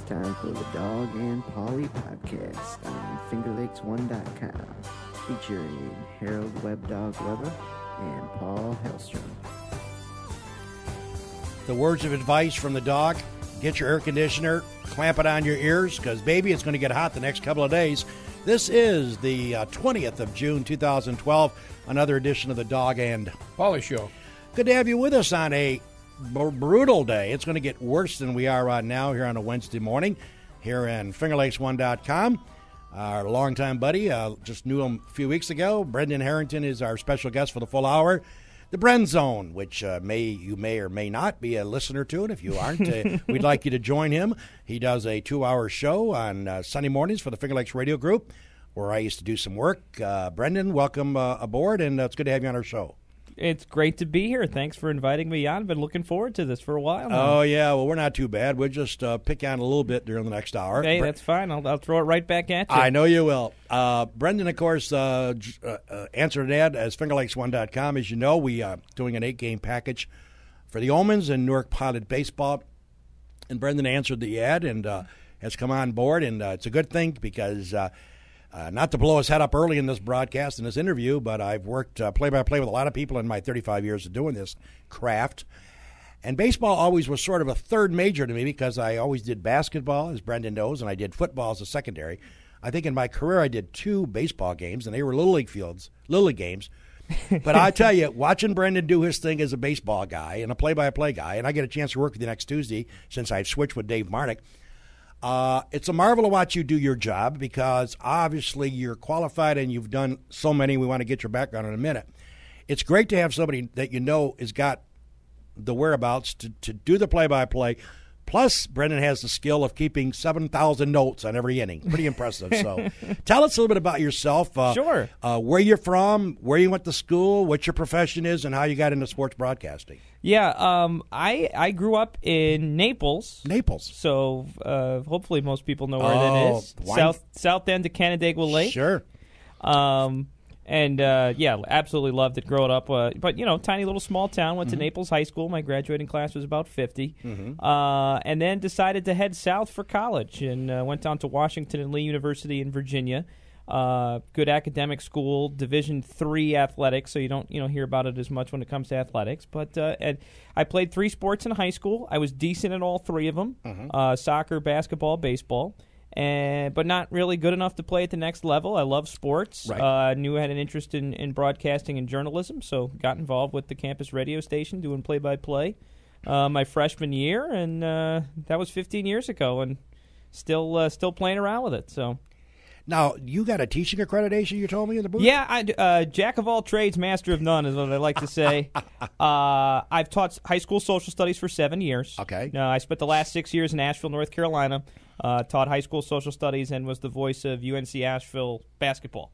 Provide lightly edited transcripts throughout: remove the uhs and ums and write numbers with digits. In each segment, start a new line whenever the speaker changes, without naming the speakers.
time for the Dog and Pauly podcast on FingerLakes1.com, featuring Harold Webb Dog Weber and Paul Hellstrom.
The words of advice from the dog: get your air conditioner, clamp it on your ears, because, baby, it's going to get hot the next couple of days. This is the 20th of June, 2012, another edition of the Dog and
Pauly Show.
Good to have you with us on a brutal day. It's going to get worse than we are right now here on a Wednesday morning here in FingerLakes1.com. Our longtime buddy, just knew him a few weeks ago. Brendan Harrington is our special guest for the full hour. The Bren Zone, which you may or may not be a listener to, and if you aren't, we'd like you to join him. He does a 2-hour show on Sunday mornings for the Finger Lakes Radio Group, where I used to do some work. Brendan, welcome aboard, and it's good to have you on our show.
It's great to be here. Thanks for inviting me on. I've been looking forward to this for a while now.
Oh, yeah. Well, we're not too bad. We'll just pick on a little bit during the next hour.
Hey, that's fine. I'll throw it right back at you.
I know you will. Brendan, of course, answered an ad as FingerLakes1.com. As you know, we are doing an 8-game package for the Omens and Newark Pilot Baseball. And Brendan answered the ad and has come on board. And it's a good thing because not to blow his head up early in this broadcast, in this interview, but I've worked play-by-play with a lot of people in my 35 years of doing this craft. And baseball always was sort of a third major to me because I always did basketball, as Brendan knows, and I did football as a secondary. I think in my career I did 2 baseball games, and they were Little League games. But I tell you, watching Brendan do his thing as a baseball guy and a play-by-play guy, and I get a chance to work with you next Tuesday since I've switched with Dave Marnick, it's a marvel to watch you do your job because obviously you're qualified and you've done so many. We want to get your background in a minute. It's great to have somebody that you know has got the whereabouts to do the play-by-play. Plus, Brendan has the skill of keeping 7,000 notes on every inning. Pretty impressive. So tell us a little bit about yourself.
Sure.
Where you're from, where you went to school, what your profession is, and how you got into sports broadcasting.
Yeah, I grew up in Naples.
Naples.
So hopefully most people know where that is. South end of Canandaigua Lake.
Sure.
And, absolutely loved it growing up. But, tiny little small town. Went to Naples High School. My graduating class was about 50. And then decided to head south for college and went down to Washington and Lee University in Virginia. Good academic school, Division III athletics, so you don't hear about it as much when it comes to athletics. But and I played 3 sports in high school. I was decent at all 3 of them, soccer, basketball, baseball. But not really good enough to play at the next level. I love sports.
Right.
Knew I had an interest in broadcasting and journalism, so got involved with the campus radio station doing play-by-play my freshman year, and that was 15 years ago, and still playing around with it. So.
Now, you got a teaching accreditation, you told me, in the booth?
Yeah, jack of all trades, master of none is what I like to say. I've taught high school social studies for 7 years.
Okay.
I spent the last 6 years in Asheville, North Carolina, taught high school social studies, and was the voice of UNC-Asheville basketball,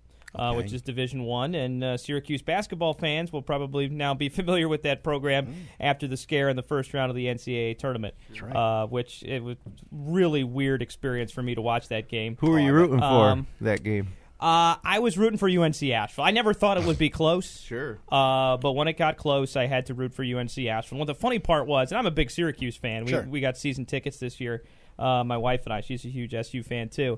which is Division I. And Syracuse basketball fans will probably now be familiar with that program after the scare in the first round of the NCAA tournament.
That's right.
Which it was really weird experience for me to watch that game.
Who were you rooting for that game?
I was rooting for UNC-Asheville. I never thought it would be close.
Sure.
But when it got close, I had to root for UNC-Asheville. Well, the funny part was, and I'm a big Syracuse fan.
Sure.
We got season tickets this year. My wife and I, she's a huge SU fan too.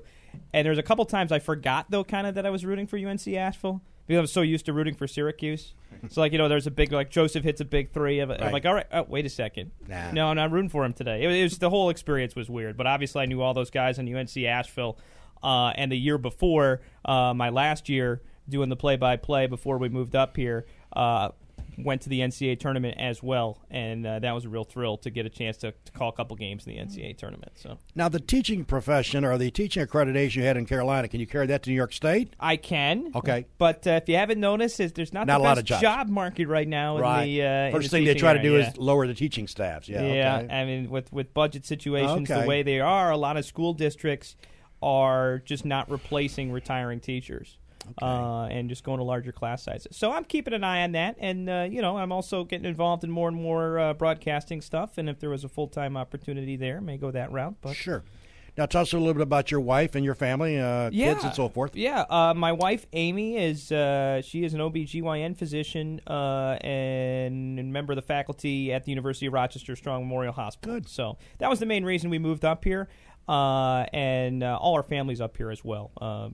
And there's a couple times I forgot, though, kind of that I was rooting for UNC-Asheville because I was so used to rooting for Syracuse. So, there's a big, Joseph hits a big 3. I'm like, all right, wait a second.
Nah.
No, I'm not rooting for him today. It was the whole experience was weird. But obviously I knew all those guys on UNC-Asheville. And the year before, my last year doing the play-by-play before we moved up here, went to the NCAA tournament as well, and that was a real thrill to get a chance to call a couple games in the NCAA tournament. So
now, the teaching profession or the teaching accreditation you had in Carolina, can you carry that to New York State?
I can.
Okay.
But if you haven't noticed, there's not the
a lot
best
of
job market right now.
Right.
In the,
First
in the
thing they try to do
area.
is lower the teaching staffs. Yeah.
Yeah.
Okay.
I mean, with budget situations
Okay.
the way they are, a lot of school districts are just not replacing retiring teachers. And just going to larger class sizes. So I'm keeping an eye on that, and I'm also getting involved in more and more broadcasting stuff. And if there was a full-time opportunity there, may go that route. But
sure. Now tell us a little bit about your wife and your family, kids, and so forth.
Yeah, my wife Amy is an OBGYN physician and a member of the faculty at the University of Rochester Strong Memorial Hospital.
Good.
So that was the main reason we moved up here. and all our families up here as well.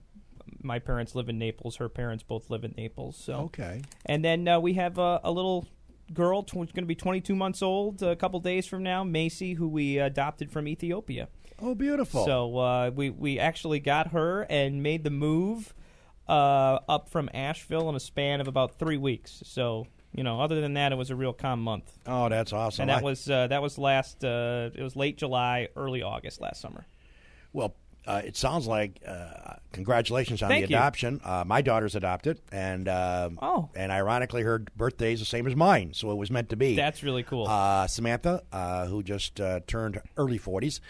My parents live in Naples. Her parents both live in Naples. So
Okay.
And then we have a little girl who's going to be 22 months old a couple days from now, Macy, who we adopted from Ethiopia.
Oh, beautiful.
So we actually got her and made the move up from Asheville in a span of about 3 weeks. So, other than that, it was a real calm month.
Oh, that's awesome.
And that was last. It was late July, early August last summer.
Well, it sounds like congratulations on
Thank
the
you.
adoption. My daughter's adopted, and ironically, her birthday is the same as mine, so it was meant to be.
That's really cool.
Samantha, who just turned early 40s.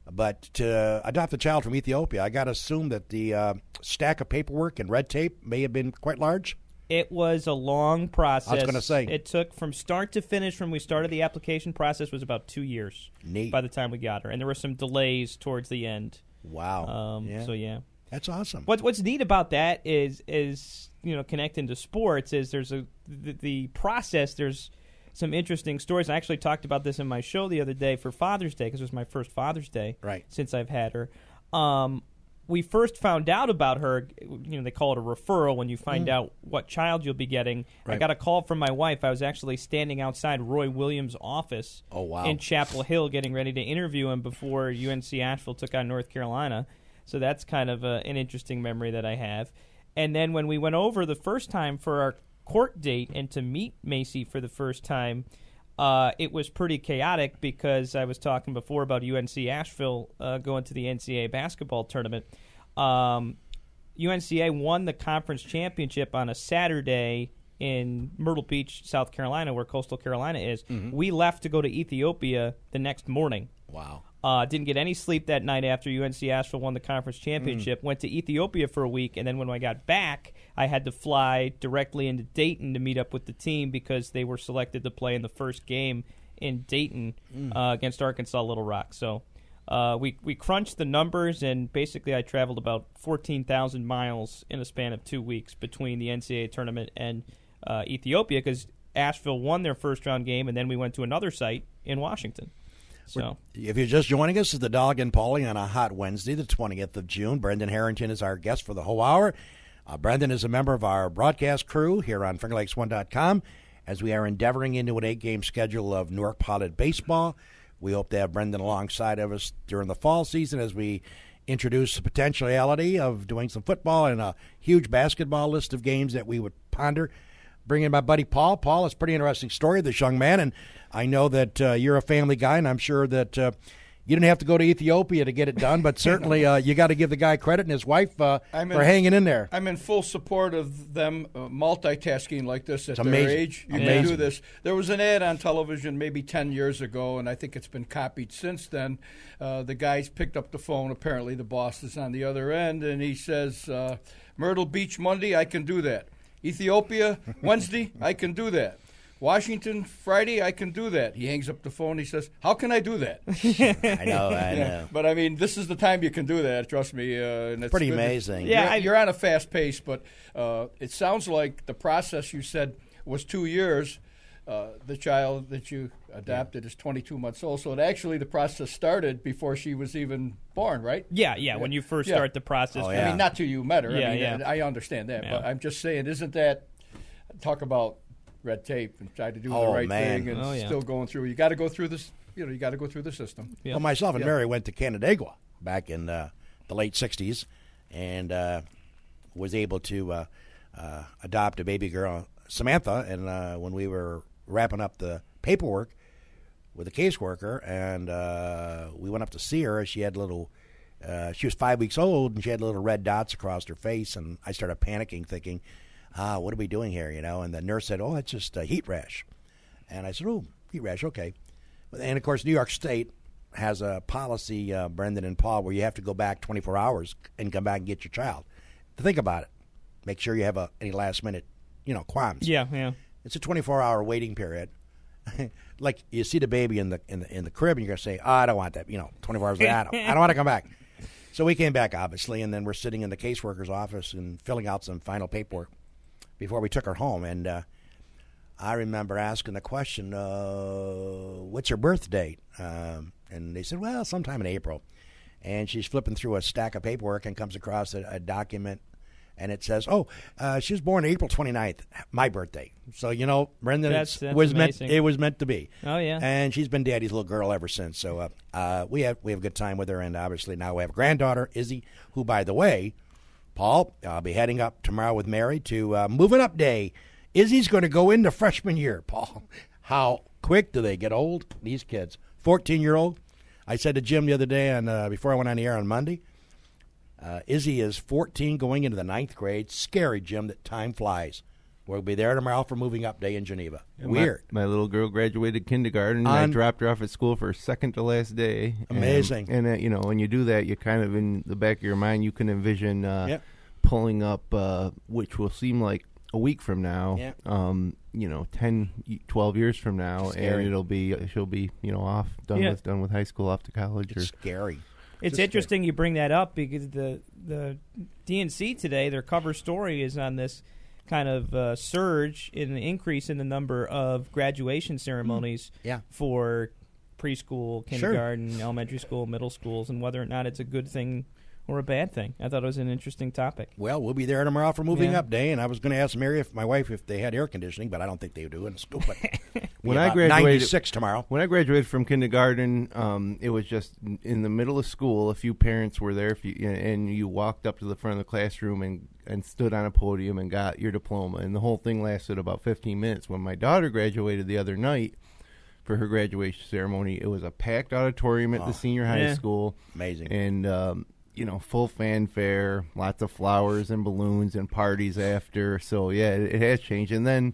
But to adopt a child from Ethiopia, I got to assume that the stack of paperwork and red tape may have been quite large.
It was a long process.
I was going to say.
It took from start to finish when we started the application process was about 2 years.
Neat.
By the time we got her. And there were some delays towards the end.
Wow.
So, yeah.
That's awesome.
What's neat about that is connecting to sports is there's the process, there's some interesting stories. I actually talked about this in my show the other day for Father's Day because it was my first Father's Day since I've had her. We first found out about her, they call it a referral when you find out what child you'll be getting.
Right.
I got a call from my wife. I was actually standing outside Roy Williams' office in Chapel Hill getting ready to interview him before UNC-Asheville took on North Carolina. So that's kind of an interesting memory that I have. And then when we went over the first time for our court date and to meet Macy for the first time, it was pretty chaotic because I was talking before about UNC-Asheville going to the NCAA basketball tournament. UNCA won the conference championship on a Saturday in Myrtle Beach, South Carolina, where Coastal Carolina is. Mm-hmm. We left to go to Ethiopia the next morning.
Wow.
Didn't get any sleep that night after UNC-Asheville won the conference championship. Went to Ethiopia for a week, and then when I got back, I had to fly directly into Dayton to meet up with the team because they were selected to play in the first game in Dayton against Arkansas Little Rock. So we crunched the numbers, and basically I traveled about 14,000 miles in a span of 2 weeks between the NCAA tournament and Ethiopia because Asheville won their first-round game, and then we went to another site in Washington. So,
if you're just joining us, it's the Dog and Pauly on a hot Wednesday, the 20th of June. Brendan Harrington is our guest for the whole hour. Brendan is a member of our broadcast crew here on FingerLakes1.com as we are endeavoring into an 8-game schedule of Newark Pilot baseball. We hope to have Brendan alongside of us during the fall season as we introduce the potentiality of doing some football and a huge basketball list of games that we would ponder. Bring in my buddy Paul. Paul, it's a pretty interesting story of this young man, and I know that you're a family guy, and I'm sure that you didn't have to go to Ethiopia to get it done, but certainly you got to give the guy credit and his wife for hanging in there.
I'm in full support of them multitasking like this at their
amazing.
age. You can do this. There was an ad on television maybe 10 years ago, and I think it's been copied since then. The guy's picked up the phone. Apparently the boss is on the other end, and he says, Myrtle Beach Monday, I can do that. Ethiopia, Wednesday, I can do that. Washington, Friday, I can do that. He hangs up the phone. He says, how can I do that?
I know.
But, I mean, this is the time you can do that, trust me. And it's
pretty amazing.
You're on a fast pace, but it sounds like the process you said was 2 years. The child that you adopted is 22 months old, so the process started before she was even born, right?
Yeah. When you first start the process.
Oh,
I mean, not till you met her.
Yeah,
I understand that, but I'm just saying, isn't that talk about red tape and try to do the right thing and still going through? You got to go through this. You got to go through the system.
Well, myself and Mary went to Canandaigua back in the late '60s, and was able to adopt a baby girl, Samantha, and when we were wrapping up the paperwork with a caseworker, and we went up to see her. She had she was 5 weeks old, and she had little red dots across her face, and I started panicking, thinking, what are we doing here, And the nurse said, it's just a heat rash. And I said, heat rash, okay. And, of course, New York State has a policy, Brendan and Paul, where you have to go back 24 hours and come back and get your child. To think about it, make sure you have any last-minute, qualms.
Yeah.
It's a 24-hour waiting period. Like you see the baby in the crib, and you're gonna say, I don't want that. 24 hours later, I don't want to come back. So we came back, obviously, and then we're sitting in the caseworker's office and filling out some final paperwork before we took her home. And I remember asking the question, what's her birth date? And they said, well, sometime in April. and she's flipping through a stack of paperwork and comes across a document, and it says, she was born April 29th, my birthday. So, Brendan,
That's
it was
amazing.
meant to be.
Oh, yeah.
And she's been Daddy's little girl ever since. So we have a good time with her, and obviously now we have a granddaughter, Izzy, who, by the way, Paul, I'll be heading up tomorrow with Mary to Moving Up Day. Izzy's going to go into freshman year, Paul. How quick do they get old, these kids? 14-year-old. I said to Jim the other day, before I went on the air on Monday, Izzy is 14 going into the 9th grade. Scary, Jim, that time flies. We'll be there tomorrow for Moving Up Day in Geneva. Weird.
My little girl graduated kindergarten, and I dropped her off at school for her second to last day.
Amazing.
And when you do that, you kind of, in the back of your mind, you can envision pulling up, which will seem like a week from now, 10, 12 years from now,
Scary.
and she'll be, off, done with high school, off to college.
It's scary.
It's interesting you bring that up because the DNC today, their cover story is on this kind of surge in the increase in the number of graduation ceremonies for preschool, kindergarten, elementary school, middle schools, and whether or not it's a good thing or a bad thing. I thought it was an interesting topic.
Well, we'll be there tomorrow for Moving Up Day, and I was going to ask Mary, my wife, if they had air conditioning, but I don't think they do in the school. But
when I graduated,
96 tomorrow.
When I graduated from kindergarten, it was just in the middle of school. A few parents were there, and you walked up to the front of the classroom and stood on a podium and got your diploma, and the whole thing lasted about 15 minutes. When my daughter graduated the other night for her graduation ceremony, it was a packed auditorium at the senior high school.
Amazing.
And full fanfare, lots of flowers and balloons and parties after. So, it has changed. And then,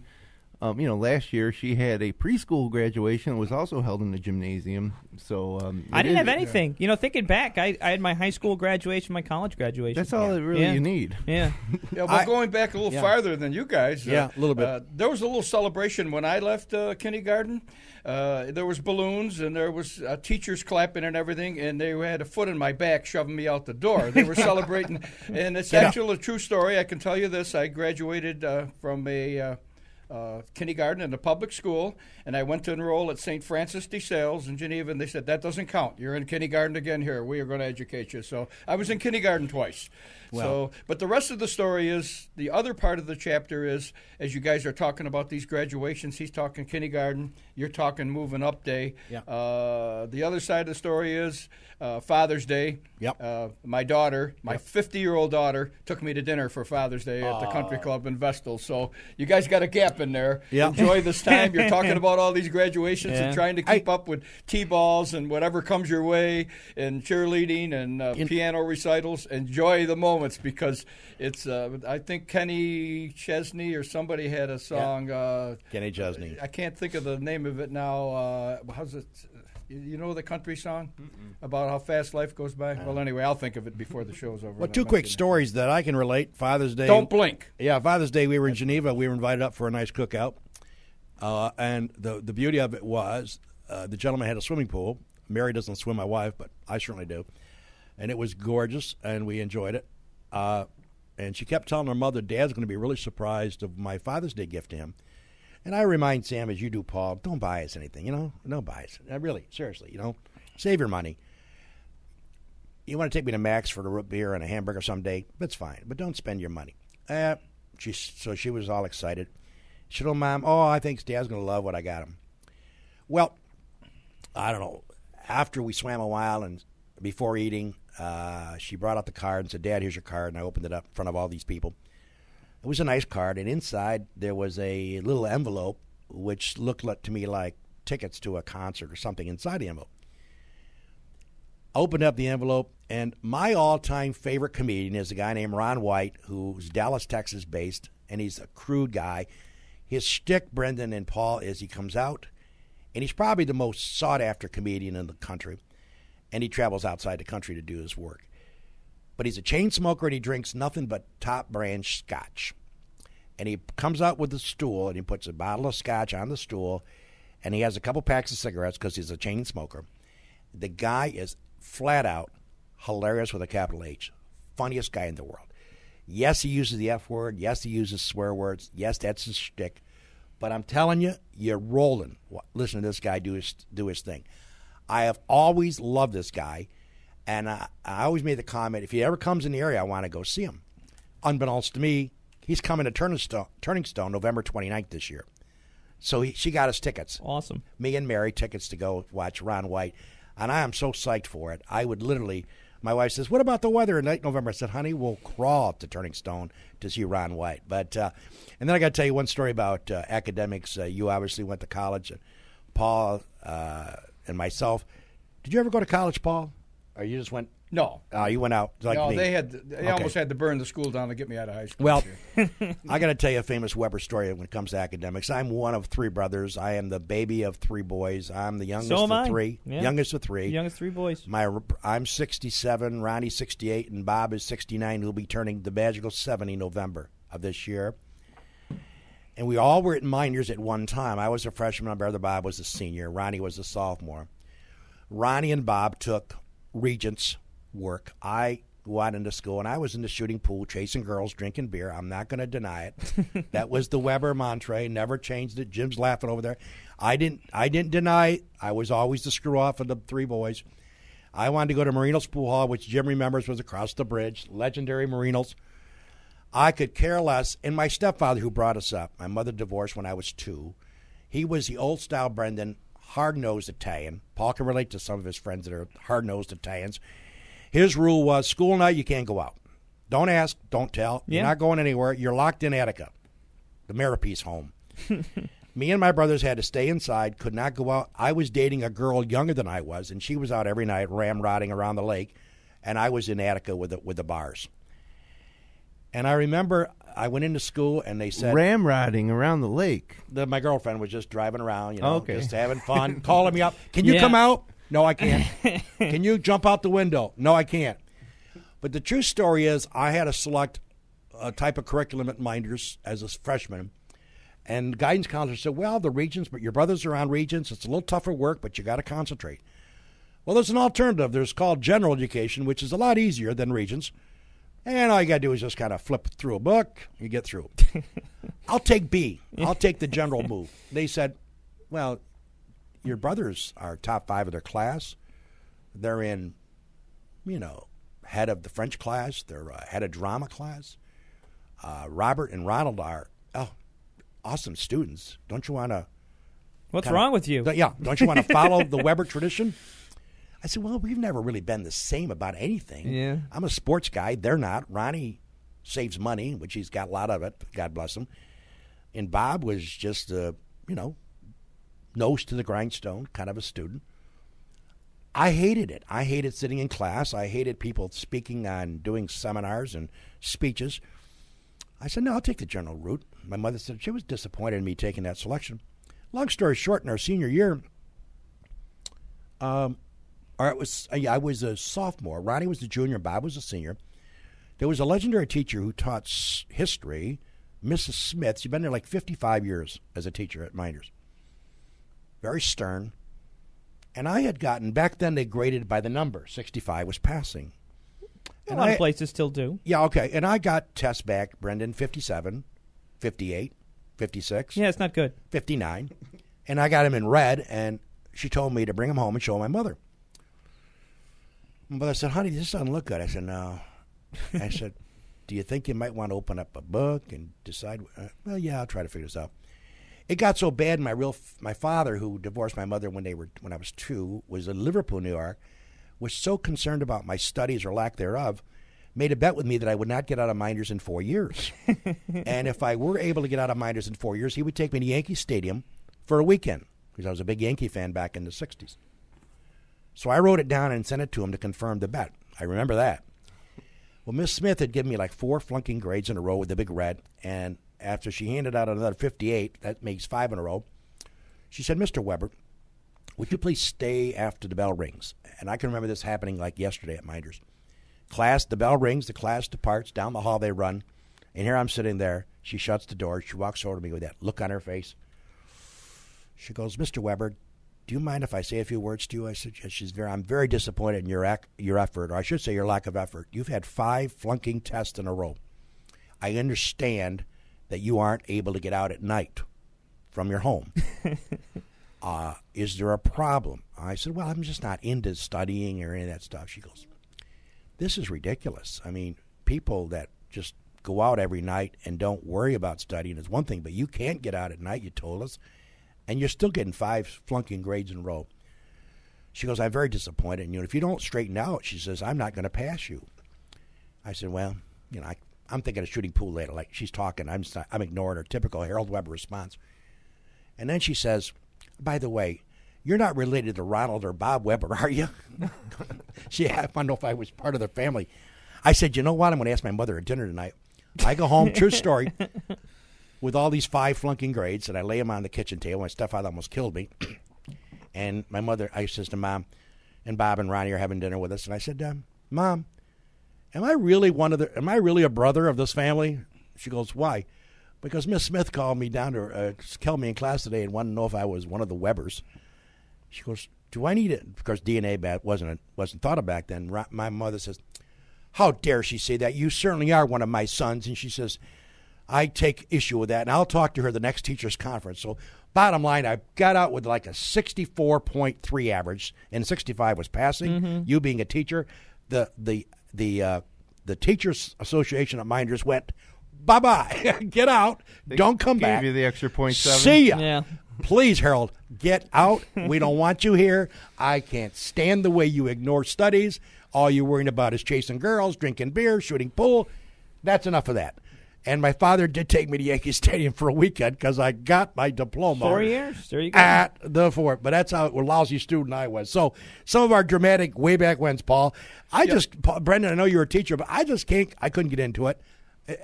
last year she had a preschool graduation that was also held in the gymnasium. So
I didn't have anything. Thinking back, I had my high school graduation, my college graduation.
That's all you need.
Yeah.
Going back a little farther than you guys.
A little bit.
There was a little celebration when I left kindergarten. There was balloons, and there was teachers clapping and everything, and they had a foot in my back shoving me out the door. They were celebrating, and it's actually a true story. I can tell you this. I graduated from a kindergarten in a public school, and I went to enroll at St. Francis de Sales in Geneva, and they said, that doesn't count. You're in kindergarten again here. We are going to educate you. So I was in kindergarten twice. But the rest of the story is, the other part of the chapter is, as you guys are talking about these graduations, he's talking kindergarten, you're talking Moving Up Day. The other side of the story is Father's Day. My daughter, my 50-year-old daughter, took me to dinner for Father's Day at the country club in Vestal. So you guys got a gap in there. Enjoy this time. You're talking about all these graduations and trying to keep up with T-balls and whatever comes your way, and cheerleading and piano recitals. Enjoy the moments, because it's, I think Kenny Chesney or somebody had a song.
Kenny Chesney.
I can't think of the name of it now. How's it? You know the country song about how fast life goes by? Well, anyway, I'll think of it before the show's over.
Well, two quick stories that I can relate. Father's Day.
Don't blink.
Yeah, Father's Day, we were in Geneva. We were invited up for a nice cookout. And the beauty of it was the gentleman had a swimming pool. Mary doesn't swim, my wife, but I certainly do. And it was gorgeous, and we enjoyed it. And she kept telling her mother, Dad's going to be really surprised of my Father's Day gift to him. And I remind Sam, as you do, Paul, don't buy us anything, Don't buy us. Really, seriously, Save your money. You want to take me to Max for the root beer and a hamburger someday, that's fine. But don't spend your money. So she was all excited. She told Mom, I think Dad's going to love what I got him. Well, I don't know. After we swam a while and before eating, she brought out the card and said, Dad, here's your card. And I opened it up in front of all these people. It was a nice card, and inside there was a little envelope which looked to me like tickets to a concert or something inside the envelope. I opened up the envelope, and my all-time favorite comedian is a guy named Ron White, who's Dallas, Texas based, and he's a crude guy. His shtick, Brendan and Paul, is he comes out, and he's probably the most sought-after comedian in the country, and he travels outside the country to do his work. But he's a chain smoker, and he drinks nothing but top brand scotch. And he comes out with a stool, and he puts a bottle of scotch on the stool, and he has a couple packs of cigarettes because he's a chain smoker. The guy is flat out hilarious with a capital H. Funniest guy in the world. Yes, he uses the F word. Yes, he uses swear words. Yes, that's his shtick. But I'm telling you, you're rolling. Listen to this guy do his thing. I have always loved this guy. And I always made the comment, if he ever comes in the area, I want to go see him. Unbeknownst to me, he's coming to Turning Stone November 29th this year. So she got us tickets.
Awesome.
Me and Mary tickets to go watch Ron White. And I am so psyched for it. I would literally, my wife says, what about the weather in late November? I said, honey, we'll crawl up to Turning Stone to see Ron White. But and then I got to tell you one story about academics. You obviously went to college. And Paul and myself. Did you ever go to college, Paul? Or you just went?
No.
You went out like
no,
me.
They almost had to burn the school down to get me out of high school.
Well, I got to tell you a famous Weber story when it comes to academics. I'm one of three brothers. I am the baby of three boys. I'm the youngest of three.
Yeah.
Youngest of three.
Youngest three boys.
I'm 67, Ronnie's 68, and Bob is 69, who'll be turning the magical 70 November of this year. And we all were at minors at one time. I was a freshman. My brother Bob was a senior. Ronnie was a sophomore. Ronnie and Bob took Regents work. I went into school, and I was in the shooting pool, chasing girls, drinking beer. I'm not going to deny it. That was the Weber mantra. Never changed it. Jim's laughing over there. I didn't deny it. I was always the screw off of the three boys. I wanted to go to Marinos Pool Hall, which Jim remembers was across the bridge. Legendary Marinos. I could care less. And my stepfather, who brought us up, my mother divorced when I was 2. He was the old-style Brendan, hard-nosed Italian. Paul can relate to some of his friends that are hard-nosed Italians. His rule was, school night, you can't go out. Don't ask, don't tell.
Yeah.
You're not going anywhere. You're locked in Attica, the Marapeace home. Me and my brothers had to stay inside, could not go out. I was dating a girl younger than I was, and she was out every night ramrodding around the lake, and I was in Attica with the bars. And I remember I went into school, and they said...
Ramrodding around the lake.
My girlfriend was just driving around,
Okay.
just having fun, calling me up. Can you come out? No, I can't. Can you jump out the window? No, I can't. But the true story is I had to select a type of curriculum at Minders as a freshman. And the guidance counselor said, well, the Regents, but your brothers are on Regents. It's a little tougher work, but you got to concentrate. Well, there's an alternative. There's called general education, which is a lot easier than Regents. And all you got to do is just kind of flip through a book. You get through. I'll take B. I'll take the general move. They said, well, your brothers are top 5 of their class. They're in, head of the French class. They're head of drama class. Robert and Ronald are awesome students. Don't you want to?
What's wrong with you?
Don't you want to follow the Weber tradition? I said, well, we've never really been the same about anything.
Yeah.
I'm a sports guy. They're not. Ronnie saves money, which he's got a lot of it. God bless him. And Bob was just, nose to the grindstone, kind of a student. I hated it. I hated sitting in class. I hated people speaking on doing seminars and speeches. I said, no, I'll take the general route. My mother said she was disappointed in me taking that selection. Long story short, in our senior year, I was a sophomore. Ronnie was a junior. Bob was a senior. There was a legendary teacher who taught history, Mrs. Smith. She'd been there like 55 years as a teacher at Minders. Very stern. And I had gotten, back then they graded by the number. 65 was passing.
A lot of places still do.
Yeah, okay. And I got tests back, Brendan, 57, 58, 56.
Yeah, it's not good.
59. And I got him in red, and she told me to bring him home and show my mother. My mother said, honey, this doesn't look good. I said, no. I said, do you think you might want to open up a book and decide? Well, yeah, I'll try to figure this out. It got so bad. My father, who divorced my mother when I was 2, was in Liverpool, New York, was so concerned about my studies or lack thereof, made a bet with me that I would not get out of Minders in 4 years. And if I were able to get out of Minders in 4 years, he would take me to Yankee Stadium for a weekend, because I was a big Yankee fan back in the 60s. So I wrote it down and sent it to him to confirm the bet. I remember that. Well, Miss Smith had given me like 4 flunking grades in a row with the big red, and after she handed out another 58, that makes 5 in a row, she said, Mr. Weber, would you please stay after the bell rings? And I can remember this happening like yesterday at Minders. Class, the bell rings, the class departs, down the hall they run, and here I'm sitting there. She shuts the door. She walks over to me with that look on her face. She goes, Mr. Weber, do you mind if I say a few words to you? I said, yes. I'm very disappointed in your effort, or I should say your lack of effort. You've had 5 flunking tests in a row. I understand that you aren't able to get out at night from your home. Is there a problem? I said, well, I'm just not into studying or any of that stuff. She goes, this is ridiculous. I mean, people that just go out every night and don't worry about studying is one thing, but you can't get out at night, you told us, and you're still getting 5 flunking grades in a row. She goes, I'm very disappointed. And, if you don't straighten out, she says, I'm not going to pass you. I said, well, I'm thinking of shooting pool later. Like, she's talking. I'm ignoring her typical Harold Weber response. And then she says, by the way, you're not related to Ronald or Bob Weber, are you? I want to know if I was part of their family. I said, you know what? I'm going to ask my mother at dinner tonight. I go home, true story, with all these 5 flunking grades, and I lay them on the kitchen table. My stepfather almost killed me. And my mother, I says to Mom, and Bob and Ronnie are having dinner with us, and I said, Mom, am I really a brother of this family? She goes, why? Because Miss Smith called me down to called me in class today and wanted to know if I was one of the Webers. She goes, do I need it? Because DNA wasn't thought of back then. My mother says, how dare she say that? You certainly are one of my sons. And she says, I take issue with that, and I'll talk to her the next teacher's conference. So bottom line, I got out with like a 64.3 average, and 65 was passing. Mm-hmm. You being a teacher, the Teachers Association of Minders went, bye-bye. Get out. Don't come back.
Gave you the extra 0.7.
See ya.
Yeah.
Please, Harold, get out. We don't want you here. I can't stand the way you ignore studies. All you're worrying about is chasing girls, drinking beer, shooting pool. That's enough of that. And my father did take me to Yankee Stadium for a weekend because I got my diploma.
4 years. There you go.
At the fort. But that's how lousy student I was. So some of our dramatic way back whens, Paul. Brendan, I know you're a teacher, but I couldn't get into it.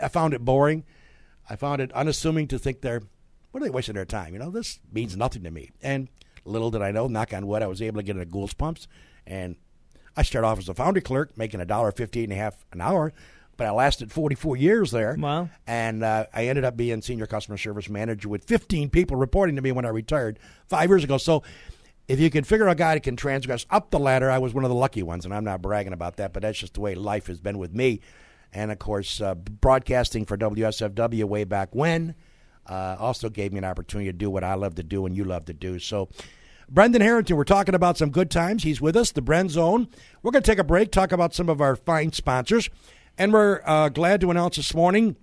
I found it boring. I found it unassuming to think what are they wasting their time? This means nothing to me. And little did I know, knock on wood, I was able to get into Gould's Pumps. And I started off as a foundry clerk, making $1.50 an hour. But I lasted 44 years there.
Wow.
And I ended up being senior customer service manager with 15 people reporting to me when I retired 5 years ago. So if you can figure out a guy that can transgress up the ladder, I was one of the lucky ones. And I'm not bragging about that, but that's just the way life has been with me. And, of course, broadcasting for WSFW way back when also gave me an opportunity to do what I love to do and you love to do. So, Brendan Harrington, we're talking about some good times. He's with us, the Bren Zone. We're going to take a break, talk about some of our fine sponsors. And we're glad to announce this morning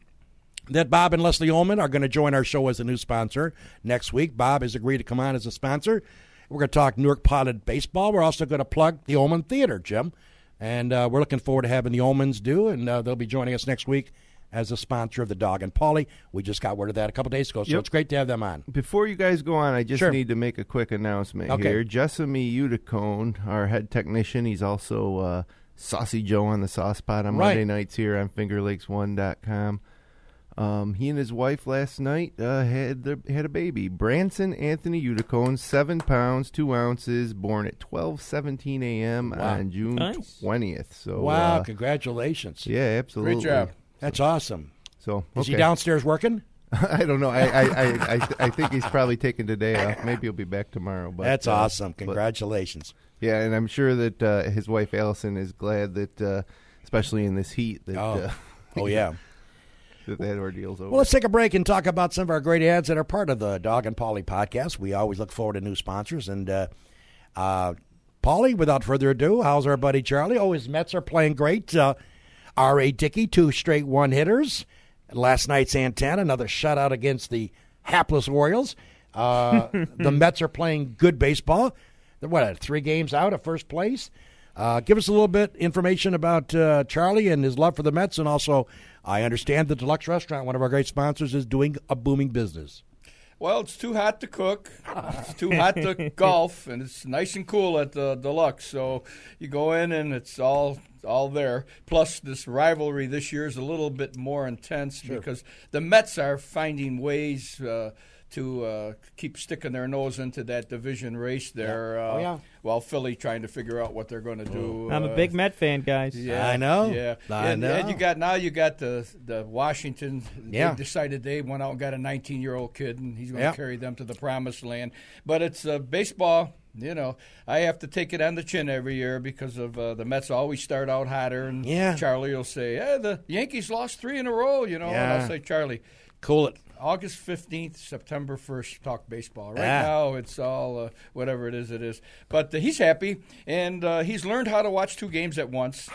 that Bob and Leslie Ullman are going to join our show as a new sponsor next week. Bob has agreed to come on as a sponsor. We're going to talk Newark Potted baseball. We're also going to plug the Ullman Theater, Jim. And we're looking forward to having the Ullmans do, and they'll be joining us next week as a sponsor of the Dog and Pauly. We just got word of that a couple days ago, so It's great to have them on.
Before you guys go on, I just need to make a quick announcement here. Jessamy Uticone, our head technician, he's also Saucy Joe on the Sauce Pot on Monday nights here on FingerLakes1.com. He and his wife last night had a baby, Branson Anthony Uticone, 7 pounds 2 ounces, born at 12:17 a.m. on June 20th. So
wow, congratulations!
Yeah, absolutely,
great job.
That's awesome.
So
is he downstairs working?
I don't know. I think he's probably taking today off. Maybe he'll be back tomorrow. But
that's awesome. Congratulations.
Yeah, and I'm sure that his wife Allison is glad that, especially in this heat, that that ordeal's over.
Well, let's take a break and talk about some of our great ads that are part of the Dog and Pauly podcast. We always look forward to new sponsors. And Pauly, without further ado, how's our buddy Charlie? Oh, his Mets are playing great. R.A. Dickey, 2 straight one-hitters. Last night's Santana, another shutout against the hapless Orioles. The Mets are playing good baseball. They're, 3 games out of first place? Give us a little bit information about Charlie and his love for the Mets, and also I understand the Deluxe Restaurant, one of our great sponsors, is doing a booming business.
Well, it's too hot to cook. It's too hot to golf, and it's nice and cool at the Deluxe. So you go in, and it's all there. Plus, this rivalry this year is a little bit more intense because the Mets are finding ways to keep sticking their nose into that division race there. While Philly trying to figure out what they're going to do.
I'm a big Met fan, guys.
Yeah, I know.
Yeah, and you got the Washington. They decided they went out and got a 19-year-old kid, and he's going to carry them to the promised land. But it's baseball. I have to take it on the chin every year because of the Mets always start out hotter, and Charlie will say, the Yankees lost 3 in a row, and I'll say, Charlie,
cool it.
August 15th, September 1st, talk baseball. Right
Ah.
now, it's all whatever it is. But he's happy, and he's learned how to watch 2 games at once.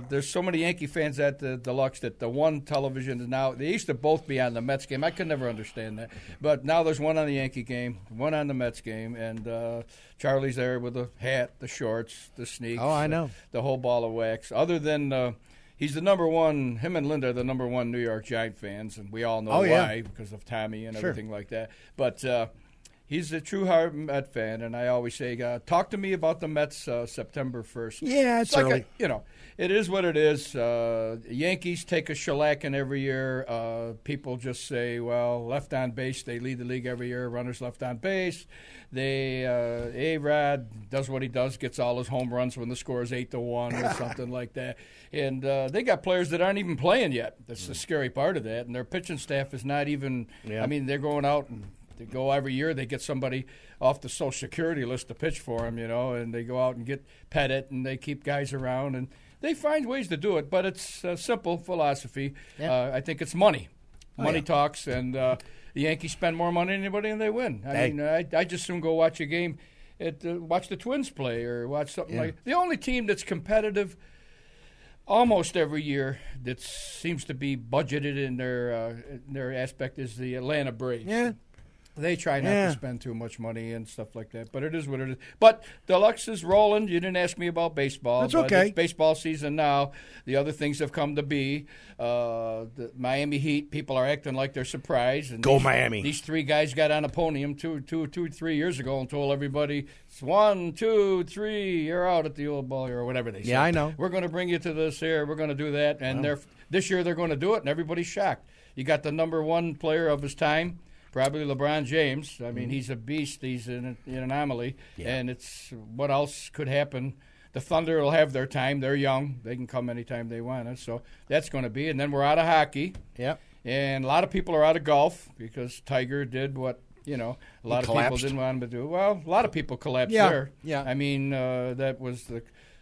There's so many Yankee fans at the Deluxe that the one television is now – they used to both be on the Mets game. I could never understand that. But now there's one on the Yankee game, one on the Mets game, and Charlie's there with the hat, the shorts, the sneaks.
Oh, I know.
The whole ball of wax. Other than he's the number one. Him and Linda are the number one New York Giant fans, and we all know why because of Tommy and everything like that. But he's a true heart Met fan, and I always say, talk to me about the Mets September 1st.
Yeah, it's early.
It is what it is. Yankees take a shellacking every year. People just say, well, left on base, they lead the league every year. Runners left on base. A-Rod does what he does, gets all his home runs when the score is 8-1 or something like that. And they got players that aren't even playing yet. That's the scary part of that. And their pitching staff is not even I mean, they're going out and they go every year. They get somebody off the Social Security list to pitch for them, and they go out and get Pettit, and they keep guys around. And they find ways to do it, but it's a simple philosophy.
Yeah.
I think it's money. Money talks, and the Yankees spend more money than anybody, and they win. I mean, I just soon go watch a game, watch the Twins play or watch something like. The only team that's competitive almost every year that seems to be budgeted in their aspect is the Atlanta Braves.
Yeah.
They try not to spend too much money and stuff like that, but it is what it is. But Deluxe is rolling. You didn't ask me about baseball.
That's
but
okay.
It's baseball season now. The other things have come to be. The Miami Heat, people are acting like they're surprised. And
Go Miami.
These 3 guys got on a podium 3 years ago and told everybody, it's 1, 2, 3, you're out at the old ball or whatever they said.
Yeah, I know.
We're going to bring you to this here. We're going to do that. And this year they're going to do it, and everybody's shocked. You got the number 1 player of his time, probably LeBron James. I mean, he's a beast. He's an anomaly. Yeah. And it's what else could happen? The Thunder will have their time. They're young. They can come anytime they want. So that's going to be. And then we're out of hockey.
Yep.
And a lot of people are out of golf because Tiger did what, a lot of people didn't want him to do. Well, a lot of people collapsed there.
Yeah.
I mean, that was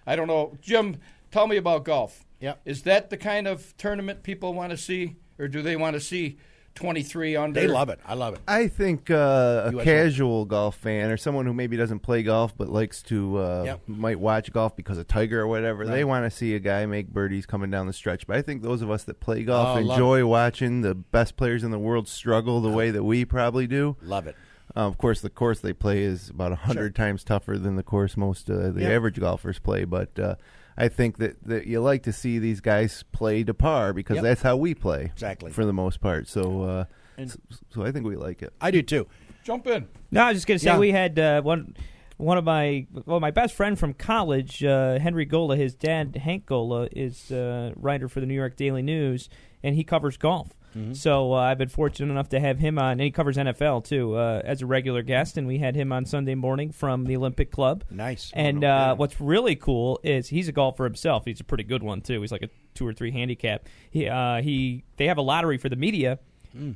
I don't know. Jim, tell me about golf.
Yep.
Is that the kind of tournament people want to see, or do they want to see 23 under?
They love it. I love it.
I think a casual golf fan or someone who maybe doesn't play golf but likes to might watch golf because of Tiger or whatever, they want to see a guy make birdies coming down the stretch. But I think those of us that play golf enjoy watching the best players in the world struggle the way that we probably do.
Love it.
Of course, the course they play is about 100 times tougher than the course most the average golfers play. But I think that you like to see these guys play to par because that's how we play.
Exactly.
For the most part. So I think we like it.
I do too.
Jump in.
No, I was just going to say we had one of my best friend from college, Henry Gola. His dad, Hank Gola, is a writer for the New York Daily News, and he covers golf. Mm-hmm. So I've been fortunate enough to have him on, and he covers NFL too, as a regular guest, and we had him on Sunday morning from the Olympic Club.
Nice.
And what's really cool is he's a golfer himself. He's a pretty good one too. He's like a 2 or 3 handicap. They have a lottery for the media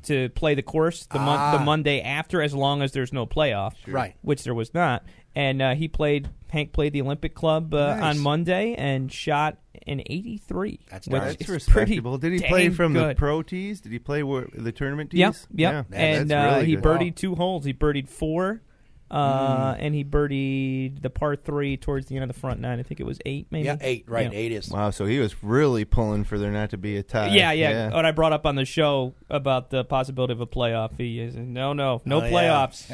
to play the course the Monday after, as long as there's no playoff,
right?
Which there was not. And Hank played the Olympic Club on Monday and shot an 83.
That's
respectable. Did he play from
good.
the pro tees? Did he play the tournament tees?
Yep.
Yeah,
and
really
he
good.
birdied 2 holes. He birdied 4. And he birdied the par 3 towards the end of the front 9. I think it was 8, maybe.
Yeah, 8. Right,
yeah.
8 is.
Wow, so he was really pulling for there not to be a tie.
Yeah. When I brought up on the show about the possibility of a playoff, he is no playoffs.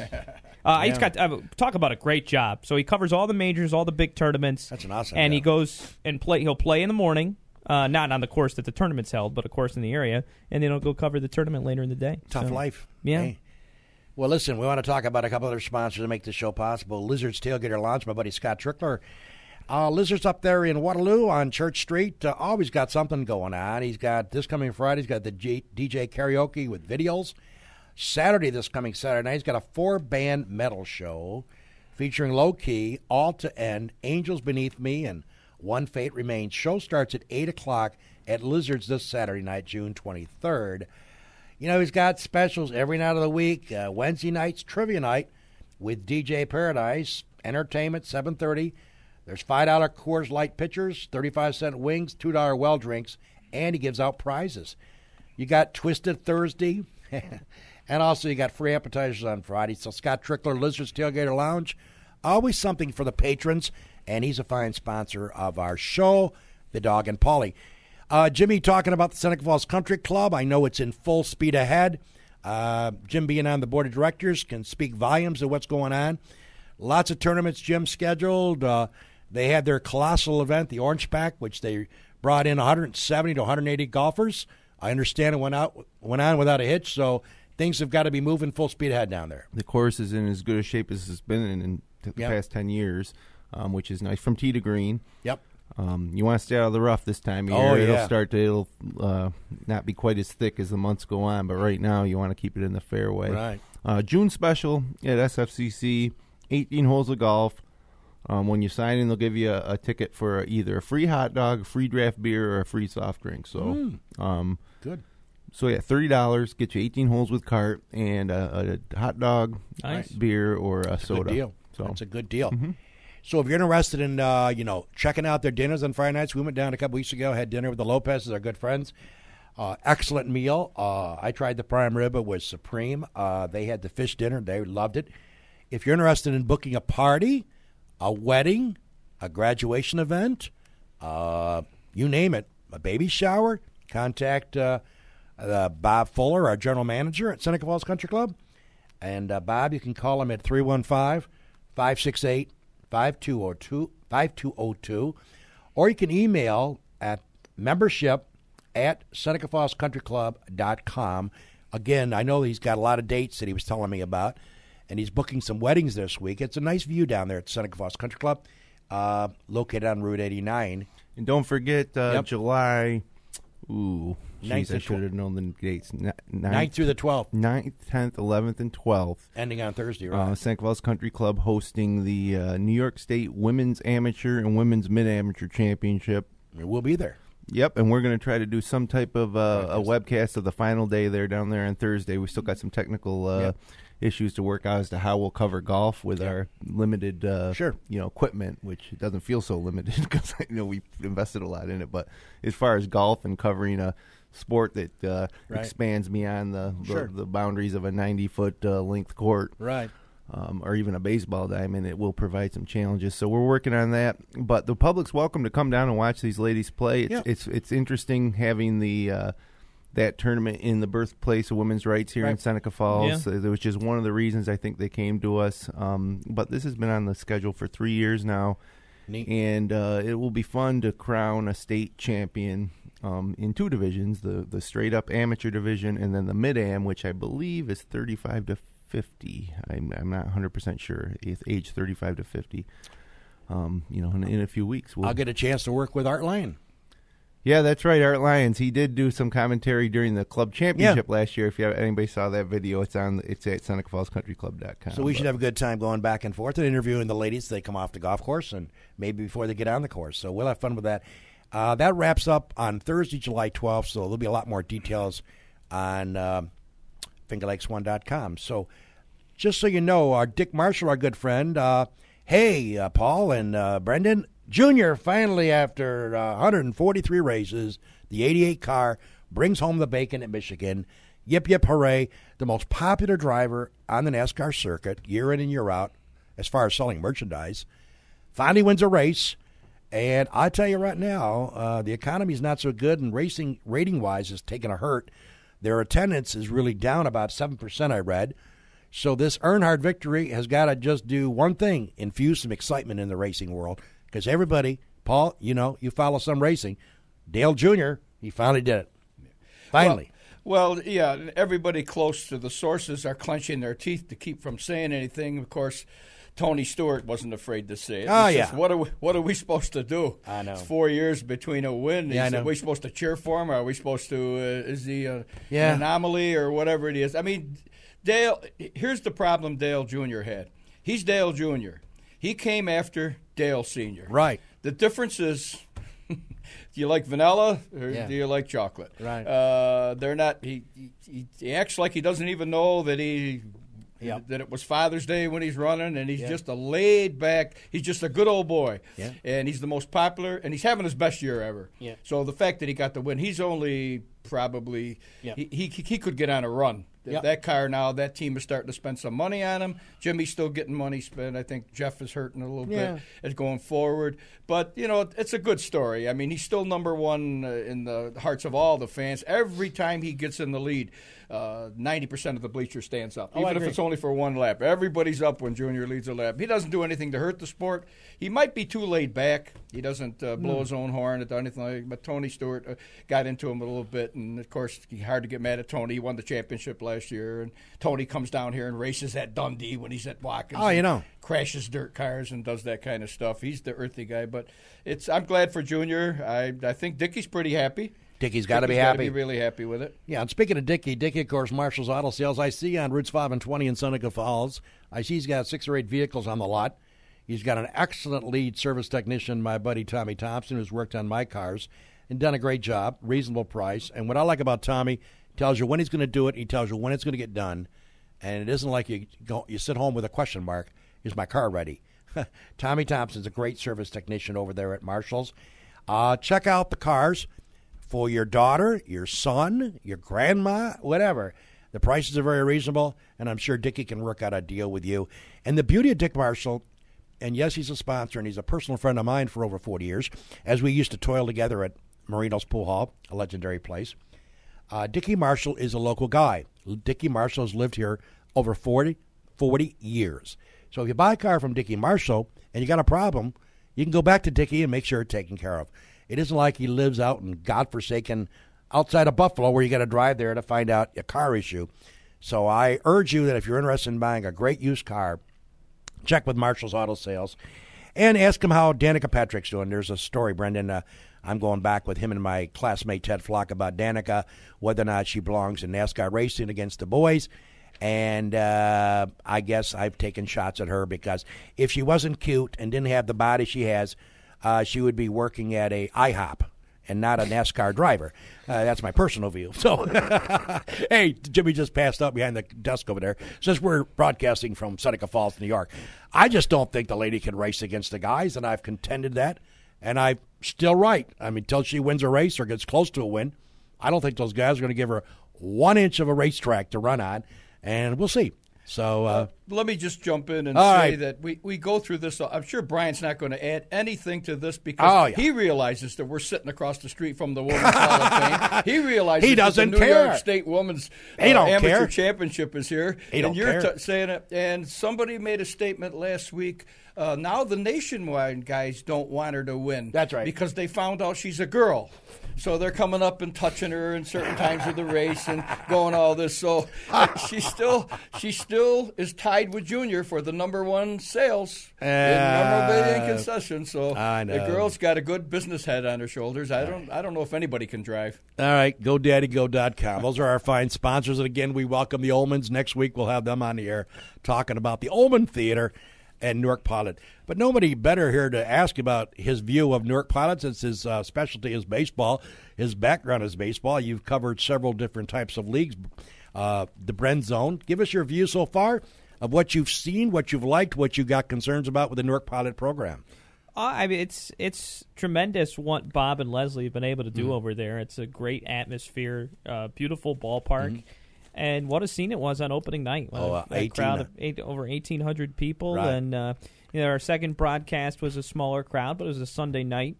He's got talk about a great job. So he covers all the majors, all the big tournaments.
That's an awesome.
And
job.
he goes and play. He'll play in the morning. Not on the course that the tournament's held, but a course in the area, and then he'll go cover the tournament later in the day.
Tough life.
Yeah.
Hey. Well, listen, we want to talk about a couple other sponsors to make this show possible. Lizard's Tailgater Lounge, my buddy Scott Trickler. Lizard's up there in Waterloo on Church Street. Always got something going on. He's got this coming Friday. He's got the DJ karaoke with videos. This coming Saturday night, he's got a 4-band metal show featuring Low Key, All to End, Angels Beneath Me, and One Fate Remains. Show starts at 8 o'clock at Lizard's this Saturday night, June 23rd. He's got specials every night of the week. Wednesday night's trivia night with DJ Paradise. Entertainment, 7:30. There's $5 Coors Light pitchers, 35-cent wings, $2 well drinks, and he gives out prizes. You got Twisted Thursday And also, you got free appetizers on Friday. So Scott Trickler, Lizard's Tailgater Lounge, always something for the patrons. And he's a fine sponsor of our show, The Dog and Pauly. Jimmy, talking about the Seneca Falls Country Club, I know it's in full speed ahead. Jim being on the board of directors can speak volumes of what's going on. Lots of tournaments, Jim, scheduled. They had their colossal event, the Orange Pack, which they brought in 170 to 180 golfers. I understand it went on without a hitch, so things have got to be moving full speed ahead down there.
The course is in as good a shape as it's been in the past 10 years, which is nice, from tee to green.
Yep.
You want to stay out of the rough this time of year.
Oh, yeah.
It'll not be quite as thick as the months go on, but right now you want to keep it in the fairway.
Right.
June special at SFCC, 18 holes of golf. When you sign in, they'll give you a ticket for either a free hot dog, a free draft beer, or a free soft drink. So,
good.
So yeah, $30 get you 18 holes with cart and a hot dog,
Nice.
beer, or a soda.
Good deal.
So
That's a good deal.
Mm-hmm.
So if you're interested in, checking out their dinners on Friday nights, we went down a couple weeks ago, had dinner with the Lopez's, our good friends. Excellent meal. I tried the prime rib. It was supreme. They had the fish dinner. They loved it. If you're interested in booking a party, a wedding, a graduation event, you name it, a baby shower, contact Bob Fuller, our general manager at Seneca Falls Country Club. And Bob, you can call him at 315-568-5202, or you can email at membership@SenecaFallsCountryClub.com. Again, I know he's got a lot of dates that he was telling me about, and he's booking some weddings this week. It's a nice view down there at Seneca Falls Country Club, located on Route 89.
And don't forget July. Ooh,
Ninth
I
and
should have known the dates.
9th through the 12th.
9th, 10th, 11th, and 12th.
Ending on Thursday, right?
Seneca Falls Country Club hosting the New York State Women's Amateur and Women's Mid-Amateur Championship.
We'll be there.
Yep, and we're going to try to do some type of a webcast of the final day there down there on Thursday. We still got some technical issues to work out as to how we'll cover golf with our limited equipment, which doesn't feel so limited because we invested a lot in it. But as far as golf and covering a sport that expands beyond the boundaries of a 90-foot length court,
right,
or even a baseball diamond, it will provide some challenges. So we're working on that. But the public's welcome to come down and watch these ladies play. It's interesting having the that tournament in the birthplace of women's rights here in Seneca Falls, which is one of the reasons I think they came to us. But this has been on the schedule for 3 years now.
Neat.
And it will be fun to crown a state champion in two divisions, the straight-up amateur division and then the mid-am, which I believe is 35 to 50. I'm not 100% sure. It's age 35 to 50. In a few weeks.
I'll get a chance to work with Art Lyon.
Yeah, that's right, Art Lyons. He did do some commentary during the club championship last year. If anybody saw that video, it's at SenecaFallsCountryClub.com.
So we should have a good time going back and forth and interviewing the ladies as they come off the golf course and maybe before they get on the course. So we'll have fun with that. That wraps up on Thursday, July 12th, so there'll be a lot more details on FingerLakes1.com. So just so you know, our Dick Marshall, our good friend, hey, Paul and Brendan, Junior, finally, after 143 races, the 88 car brings home the bacon at Michigan. Yip, yip, hooray. The most popular driver on the NASCAR circuit, year in and year out, as far as selling merchandise. Finally wins a race. And I tell you right now, the economy is not so good, and racing rating-wise is taking a hurt. Their attendance is really down about 7%, I read. So this Earnhardt victory has got to just do one thing, infuse some excitement in the racing world. Because everybody, Paul, you follow some racing. Dale Jr., he finally did it. Finally.
Well, yeah, everybody close to the sources are clenching their teeth to keep from saying anything. Of course, Tony Stewart wasn't afraid to say it.
Oh,
He
yeah.
says, what are we supposed to do?
I know.
It's 4 years between a win.
Yeah, I know.
Are we supposed to cheer for him? Or are we supposed to, is he an
Yeah.
anomaly or whatever it is? I mean, Dale, here's the problem Dale Jr. had. He's Dale Jr. He came after Dale Sr.
Right.
The difference is, do you like vanilla or
Yeah.
do you like chocolate?
Right.
They're not. He acts like he doesn't even know that that it was Father's Day when he's running, and he's just a laid back. He's just a good old boy.
Yeah.
And he's the most popular, and he's having his best year ever.
Yeah.
So the fact that he got the win, he's only probably he could get on a run
Yep.
That car now, that team is starting to spend some money on him. Jimmy's still getting money spent. I think Jeff is hurting a little bit as going forward. But, it's a good story. I mean, he's still number one in the hearts of all the fans. Every time he gets in the lead, 90% of the bleacher stands up, even if it's only for one lap. Everybody's up when Junior leads a lap. He doesn't do anything to hurt the sport. He might be too laid back. He doesn't blow his own horn or anything like that. But Tony Stewart got into him a little bit, and, of course, it's hard to get mad at Tony. He won the championship last year, and Tony comes down here and races at Dundee when he's at Watkins. Crashes dirt cars and does that kind of stuff. He's the earthy guy, but I'm glad for Junior. I think Dickie's pretty happy.
Dickie's got to be happy.
Be really happy with it.
Yeah, and speaking of Dickie, of course, Marshall's Auto Sales. I see on routes 5 and 20 in Seneca Falls. I see he's got 6 or 8 vehicles on the lot. He's got an excellent lead service technician, my buddy Tommy Thompson, who's worked on my cars and done a great job, reasonable price. And what I like about Tommy, he tells you when he's going to do it. He tells you when it's going to get done. And it isn't like you sit home with a question mark. Is my car ready? Tommy Thompson's a great service technician over there at Marshall's. Check out the cars for your daughter, your son, your grandma, whatever. The prices are very reasonable, and I'm sure Dickie can work out a deal with you. And the beauty of Dick Marshall, and yes, he's a sponsor, and he's a personal friend of mine for over 40 years, as we used to toil together at Marino's Pool Hall, a legendary place. Dickie Marshall is a local guy. Dickie Marshall has lived here over 40 years. So if you buy a car from Dickie Marshall and you got a problem, you can go back to Dickie and make sure it's taken care of. It isn't like he lives out in godforsaken outside of Buffalo where you got to drive there to find out a car issue. So I urge you that if you're interested in buying a great used car, check with Marshall's Auto Sales and ask him how Danica Patrick's doing. There's a story, Brendan. I'm going back with him and my classmate Ted Flock about Danica, whether or not she belongs in NASCAR racing against the boys. And I guess I've taken shots at her because if she wasn't cute and didn't have the body she has, she would be working at a IHOP and not a NASCAR driver. That's my personal view. So, hey, Jimmy just passed out behind the desk over there. Since we're broadcasting from Seneca Falls, New York, I just don't think the lady can race against the guys, and I've contended that, and I'm still right. I mean, until she wins a race or gets close to a win, I don't think those guys are going to give her 1 inch of a racetrack to run on. And we'll see. So
let me just jump in and say that we go through this. I'm sure Brian's not going to add anything to this because he realizes that we're sitting across the street from the Women's Hall of Fame. He realizes
he doesn't
that the New
care.
York State Women's
Amateur
Championship is here.
And
you're saying it. And somebody made a statement last week. Now the Nationwide guys don't want her to win.
That's right.
Because they found out she's a girl. So they're coming up and touching her in certain times of the race and going all this. So she still is tied with Junior for the #1 sales in memorabilia and concession. So
I know.
the girl's got a good business head on her shoulders. I don't know if anybody can drive.
All right, GoDaddyGo.com. Those are our fine sponsors. And again, we welcome the Ullmans. Next week we'll have them on the air talking about the Ullman Theater and Newark Pilot. But nobody better here to ask about his view of Newark Pilot since his specialty is baseball. His background is baseball. You've covered several different types of leagues. The Bren Zone. Give us your view so far of what you've seen, what you've liked, what you got concerns about with the Newark Pilot program.
I mean, it's tremendous what Bob and Leslie have been able to do over there. It's a great atmosphere, beautiful ballpark. And what a scene it was on opening night. A crowd of over 1,800 people.
Right.
And our second broadcast was a smaller crowd, but it was a Sunday night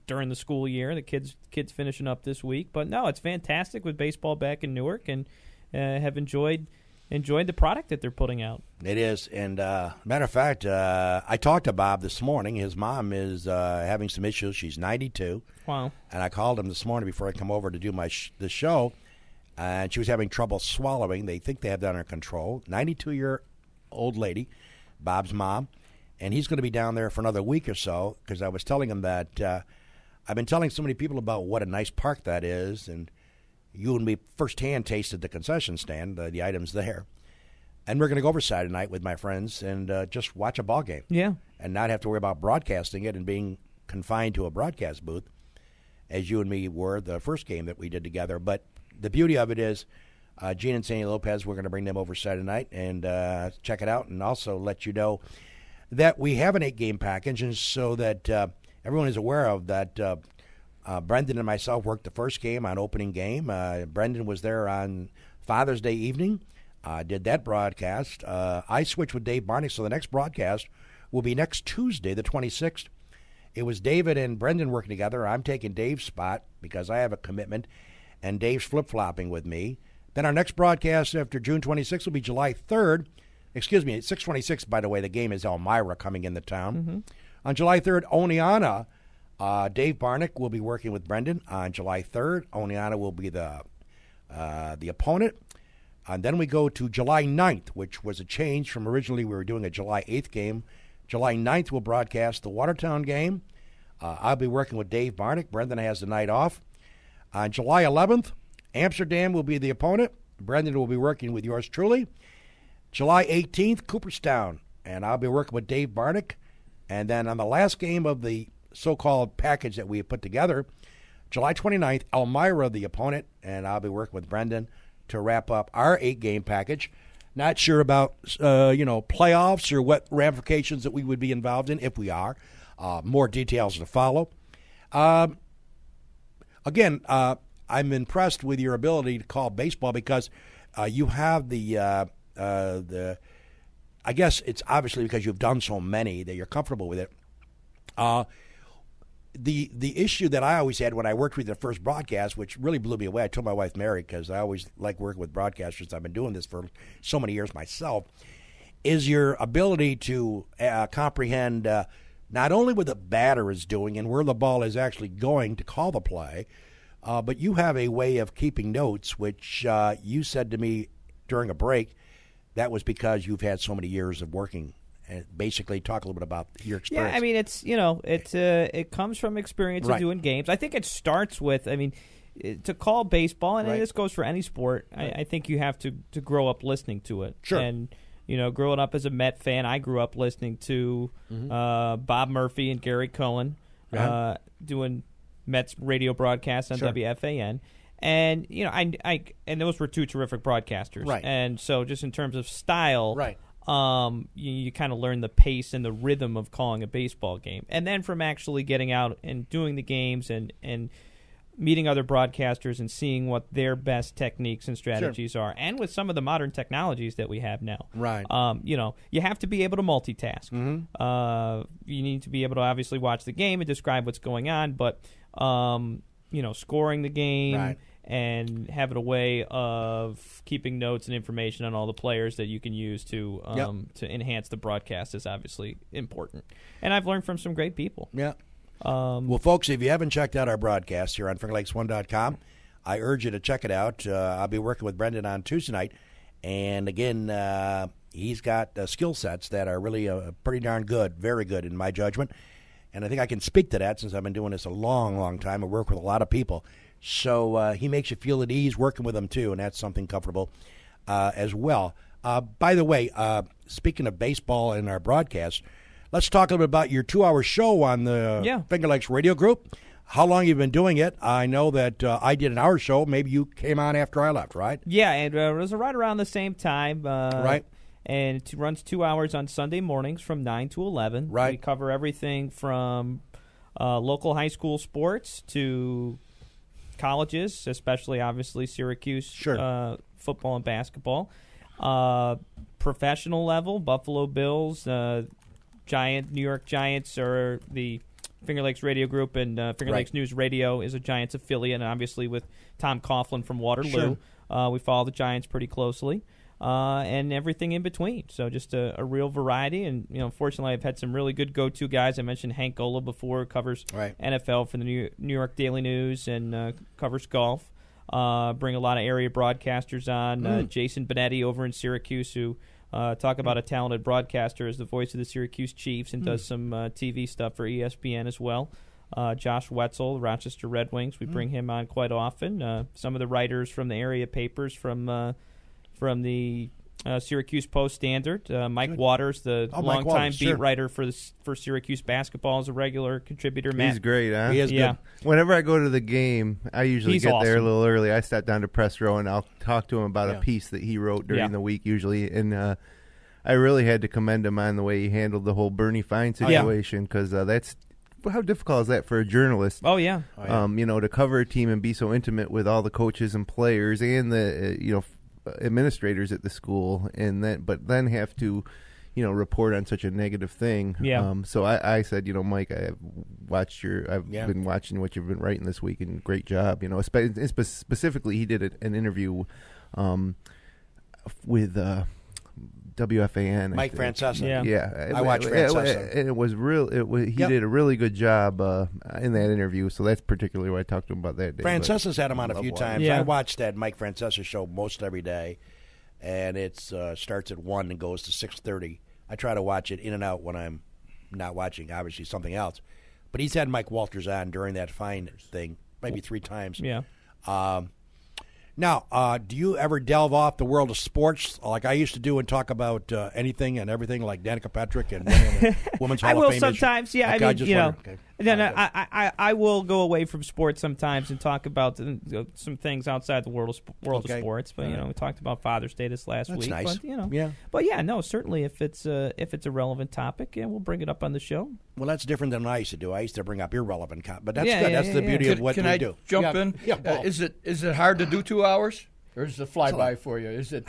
during the school year. The kids finishing up this week. But, no, it's fantastic with baseball back in Newark and have enjoyed the product that they're putting out.
It is. And matter of fact, I talked to Bob this morning. His mom is having some issues. She's 92.
Wow.
And I called him this morning before I come over to do the show. And she was having trouble swallowing. They think they have that under control. 92-year-old lady, Bob's mom. And he's going to be down there for another week or so because I was telling him that I've been telling so many people about what a nice park that is. And you and me firsthand tasted the concession stand, the items there. And we're going to go over Saturday night with my friends and just watch a ball game.
Yeah.
And not have to worry about broadcasting it and being confined to a broadcast booth as you and me were the first game that we did together. But the beauty of it is Gene and Sandy Lopez, we're going to bring them over Saturday night and check it out and also let you know that we have an 8-game package and so that everyone is aware of that. Brendan and myself worked the first game on opening game. Brendan was there on Father's Day evening. Did that broadcast. I switched with Dave Barnick, so the next broadcast will be next Tuesday, the 26th. It was David and Brendan working together. I'm taking Dave's spot because I have a commitment, and Dave's flip-flopping with me. Then our next broadcast after June 26th will be July 3rd. Excuse me, 6/26, by the way, the game is Elmira coming into town.
Mm-hmm.
On July 3rd, Oneonta, Dave Barnick will be working with Brendan. On July 3rd, Oneonta will be the opponent. And then we go to July 9th, which was a change from originally we were doing a July 8th game. July 9th, we'll broadcast the Watertown game. I'll be working with Dave Barnick. Brendan has the night off. On July 11th, Amsterdam will be the opponent. Brendan will be working with yours truly. July 18th, Cooperstown, and I'll be working with Dave Barnick. And then on the last game of the so-called package that we have put together, July 29th, Elmira, the opponent, and I'll be working with Brendan to wrap up our 8-game package. Not sure about, playoffs or what ramifications that we would be involved in if we are. More details to follow. Again, I'm impressed with your ability to call baseball because you have the. I guess it's obviously because you've done so many that you're comfortable with it. The issue that I always had when I worked with the first broadcast, which really blew me away, I told my wife Mary, because I always like working with broadcasters. I've been doing this for so many years myself, is your ability to comprehend not only what the batter is doing and where the ball is actually going to call the play, but you have a way of keeping notes, which you said to me during a break, that was because you've had so many years of working. And basically, talk a little bit about your experience.
Yeah, I mean, it comes from experience of doing games. I think it starts with, to call baseball, and this goes for any sport. Right. I think you have to grow up listening to it.
Sure.
And growing up as a Met fan, I grew up listening to Bob Murphy and Gary Cohen doing Mets radio broadcasts on WFAN. And and those were two terrific broadcasters.
Right.
And so, just in terms of style,
right.
You kind of learn the pace and the rhythm of calling a baseball game. And then from actually getting out and doing the games and meeting other broadcasters and seeing what their best techniques and strategies are, and with some of the modern technologies that we have now.
Right.
You have to be able to multitask.
Mm-hmm.
You need to be able to obviously watch the game and describe what's going on, but, scoring the game.
Right.
And having a way of keeping notes and information on all the players that you can use to enhance the broadcast is obviously important. And I've learned from some great people.
Yeah. Well, folks, if you haven't checked out our broadcast here on FingerLakes1.com, I urge you to check it out. I'll be working with Brendan on Tuesday night. And, again, he's got skill sets that are really pretty darn good, very good in my judgment. And I think I can speak to that since I've been doing this a long, long time and work with a lot of people. So he makes you feel at ease working with them, too, and that's something comfortable as well. By the way, speaking of baseball and our broadcast, let's talk a little bit about your 2-hour show on the Finger Lakes Radio Group. How long you've been doing it? I know that I did an hour show. Maybe you came on after I left, right?
Yeah, and it was right around the same time.
Right.
And it runs 2 hours on Sunday mornings from 9 to 11.
Right.
We cover everything from local high school sports to colleges, especially obviously Syracuse football and basketball. Professional level, Buffalo Bills, New York Giants are the Finger Lakes Radio Group, and Finger Lakes News Radio is a Giants affiliate, and obviously with Tom Coughlin from Waterloo, we follow the Giants pretty closely. And everything in between. So just a real variety. And, fortunately, I've had some really good go-to guys. I mentioned Hank Gola before, covers NFL for the New York Daily News and covers golf. Bring a lot of area broadcasters on. Jason Benetti over in Syracuse, who talk about a talented broadcaster, as the voice of the Syracuse Chiefs, and does some TV stuff for ESPN as well. Josh Wetzel, the Rochester Red Wings, we bring him on quite often. Some of the writers from the area papers from the Syracuse Post-Standard. Mike Waters, the longtime beat writer for Syracuse basketball, is a regular contributor.
He's great, huh?
He is good.
Whenever I go to the game, I usually get there a little early. I sat down to press row, and I'll talk to him about a piece that he wrote during the week usually. And I really had to commend him on the way he handled the whole Bernie Fine situation, because that's how difficult is that for a journalist?
Oh, yeah.
To cover a team and be so intimate with all the coaches and players and the administrators at the school, and then have to, report on such a negative thing.
Yeah.
So I said, Mike, I've been watching what you've been writing this week, and great job. Specifically, he did an interview with WFAN.
Mike Francesa.
Yeah.
I watched Francesa.
And it was real. He did a really good job in that interview. So that's particularly what I talked to him about that day.
Francesa's had him on a few times.
Yeah.
I watched that Mike Francesa show most every day, and it starts at 1 and goes to 6:30. I try to watch it in and out when I'm not watching, obviously, something else. But he's had Mike Walters on during that fine thing, maybe 3 times.
Yeah.
Now, do you ever delve off the world of sports like I used to do and talk about anything and everything like Danica Patrick and Women's Hall
I
of
will
Fame?
sometimes, yeah.
Okay,
I mean,
Okay.
I will go away from sports sometimes and talk about some things outside the world of sports. But we talked about Father's Day this last
That's
week.
nice.
But, But yeah, no, certainly if it's a relevant topic, we'll bring it up on the show.
Well, that's different than what I used to do. I used to bring up irrelevant, but that's good. That's the beauty of what
can
we
I
do.
Jump in?
Yeah, Paul.
Is it hard to do 2 hours, or is it a flyby for you? Is it?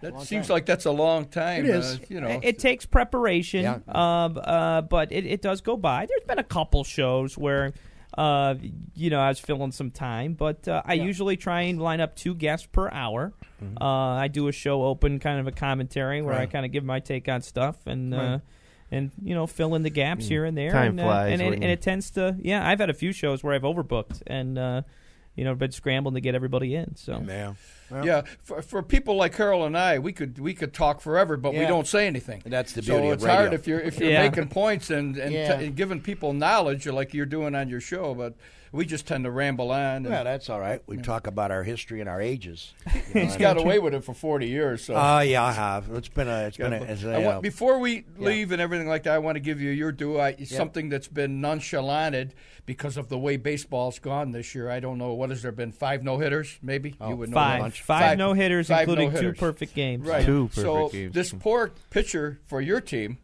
That seems like that's a long time.
It is.
It takes preparation, but it does go by. There's been a couple shows where, I was filling some time, but I usually try and line up 2 guests per hour. Mm-hmm. I do a show open, kind of a commentary where I kind of give my take on stuff and fill in the gaps here and there.
Time flies.
And it tends to, I've had a few shows where I've overbooked and, been scrambling to get everybody in. So
for people like Carol and I, we could talk forever, but we don't say anything.
That's the beauty of
it's
radio.
hard if you're making points and giving people knowledge like you're doing on your show, but we just tend to ramble on.
Yeah, that's all right. We talk about our history and our ages.
He's got away with it for 40 years. So.
Yeah, I have. It's been
before we leave and everything like that, I want to give you your due. Something that's been nonchalanted because of the way baseball's gone this year. I don't know. What has there been? 5 no-hitters, maybe? You would know.
5 no-hitters, including
no-hitters.
2 perfect games.
Right.
2 perfect games.
This poor pitcher for your team,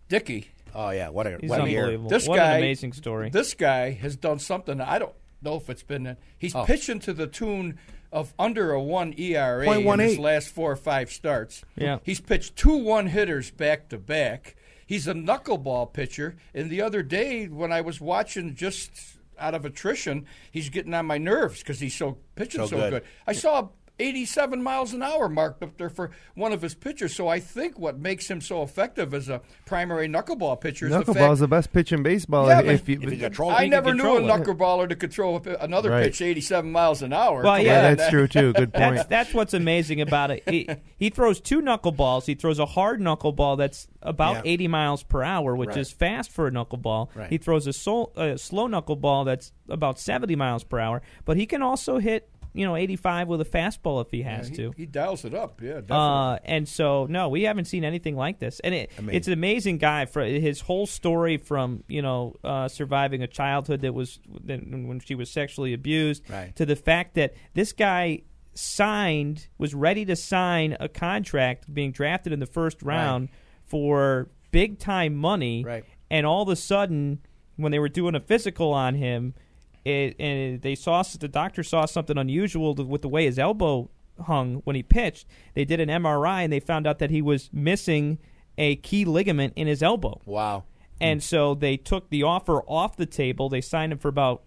Dickey.
Oh, yeah. What a
year.
This
what
guy,
an amazing story.
This guy has done something. I don't know if it's been. He's pitching to the tune of under a 1 ERA in his last 4 or 5 starts.
Yeah.
He's pitched 2 1-hitters back to back. He's a knuckleball pitcher. And the other day when I was watching just out of attrition, he's getting on my nerves because he's pitching so good. I saw 87 miles an hour marked up there for one of his pitchers. So I think what makes him so effective as a primary knuckleball pitcher is the fact...
Knuckleball's the best pitch in baseball.
Yeah,
if you
control,
I never knew a knuckleballer that could throw another pitch 87 miles an hour.
Well,
that's true, too. Good point.
That's what's amazing about it. He throws 2 knuckleballs. He throws a hard knuckleball that's about 80 miles per hour, which is fast for a knuckleball.
Right.
He throws a slow knuckleball that's about 70 miles per hour. But he can also hit 85 with a fastball if he has to.
He dials it up, definitely.
And so, no, we haven't seen anything like this. And it's an amazing guy. For his whole story from, surviving a childhood when she was sexually abused to the fact that this guy was ready to sign a contract being drafted in the first round for big-time money.
Right.
And all of a sudden, when they were doing a physical on him, the doctor saw something unusual with the way his elbow hung when he pitched. They did an MRI and they found out that he was missing a key ligament in his elbow.
Wow.
And so they took the offer off the table. They signed him for about,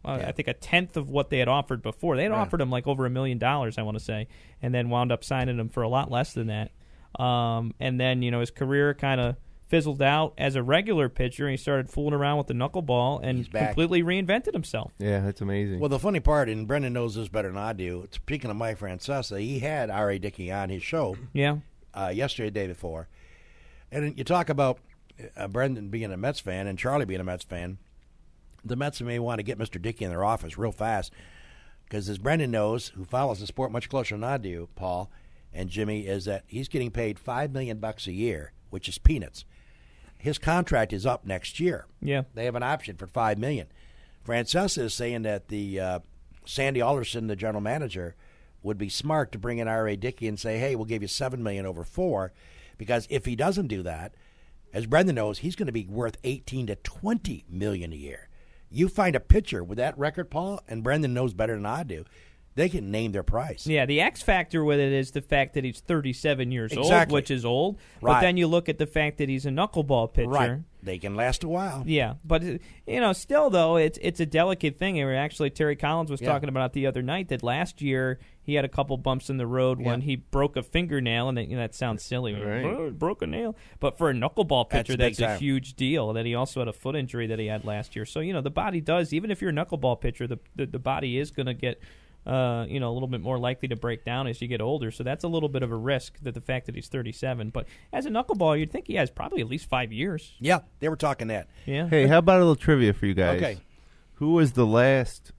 I think, 1/10 of what they had offered before. They had offered him like over $1 million, I want to say, and then wound up signing him for a lot less than that. And then, his career kind of fizzled out as a regular pitcher, and he started fooling around with the knuckleball and completely reinvented himself.
Yeah, that's amazing.
Well, the funny part, and Brendan knows this better than I do, speaking of Mike Francesa, he had R.A. Dickey on his show yesterday, the day before. And you talk about Brendan being a Mets fan and Charlie being a Mets fan. The Mets may want to get Mr. Dickey in their office real fast because, as Brendan knows, who follows the sport much closer than I do, Paul and Jimmy, is that he's getting paid $5 million a year, which is peanuts. His contract is up next year.
Yeah.
They have an option for $5 million. Francesa is saying that the Sandy Alderson, the general manager, would be smart to bring in R.A. Dickey and say, hey, we'll give you $7 million over 4, because if he doesn't do that, as Brendan knows, he's going to be worth $18 to $20 million a year. You find a pitcher with that record, Paul, and Brendan knows better than I do, they can name their price.
Yeah, the X factor with it is the fact that he's 37 years old,
Exactly.
which is old.
Right.
But then you look at the fact that he's a knuckleball pitcher.
Right. They can last a while.
Yeah, but still though, it's a delicate thing. And actually, Terry Collins was talking about it the other night that last year he had a couple bumps in the road when he broke a fingernail, and that sounds silly.
Right.
Oh, broke a nail, but for a knuckleball pitcher, that's a huge deal. That he also had a foot injury that he had last year. So the body does, even if you're a knuckleball pitcher, the body is going to get a little bit more likely to break down as you get older. So that's a little bit of a risk, that the fact that he's 37. But as a knuckleballer, you'd think he has probably at least 5 years.
Yeah, they were talking that.
Yeah.
Hey, how about a little trivia for you guys?
Okay.
Who was the last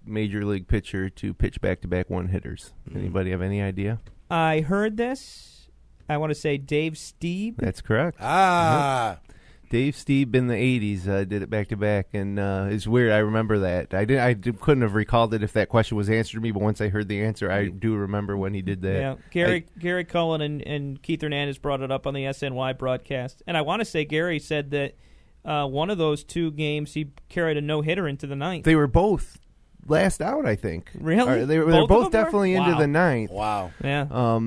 major league pitcher to pitch back-to-back one-hitters? Anybody have any idea?
I heard this. I want to say Dave Stieb.
That's correct. Dave Stieb in the 80s did it back-to-back, and it's weird. I remember that. Couldn't have recalled it if that question was answered to me, but once I heard the answer, I do remember when he did that.
Yeah, Gary Cohen and Keith Hernandez brought it up on the SNY broadcast, and I want to say Gary said that one of those two games he carried a no-hitter into the ninth.
They were both last out, I think.
Really?
They were both
them
definitely
were?
into
Wow.
the ninth.
Wow.
Yeah.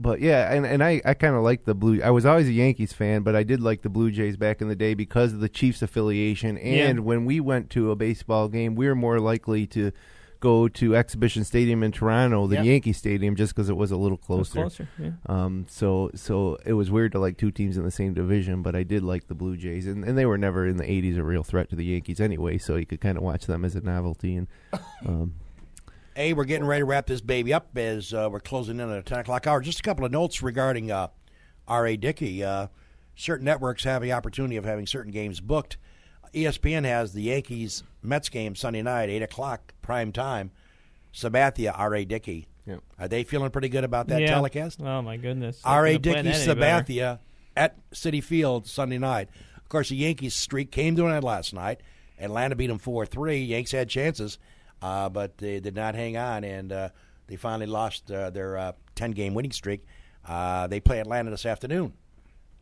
But yeah, and I kind of like the Blue. I was always a Yankees fan, but I did like the Blue Jays back in the day because of the Chiefs affiliation. And when we went to a baseball game, we were more likely to go to Exhibition Stadium in Toronto than Yankee Stadium, just because it was a little closer.
It was closer, yeah.
So it was weird to like two teams in the same division, but I did like the Blue Jays, and they were never in the 80s a real threat to the Yankees anyway. So you could kind of watch them as a novelty. And
Hey, we're getting ready to wrap this baby up as we're closing in on the 10 o'clock hour. Just a couple of notes regarding R.A. Dickey. Certain networks have the opportunity of having certain games booked. ESPN has the Yankees-Mets game Sunday night, 8 o'clock, prime time. Sabathia, R.A. Dickey.
Yep.
Are they feeling pretty good about that telecast?
Oh, my goodness.
R.A. Dickey, Sabathia at Citi Field Sunday night. Of course, the Yankees streak came to an end last night. Atlanta beat them 4-3. Yanks had chances. But they did not hang on, and they finally lost their 10-game winning streak. They play Atlanta this afternoon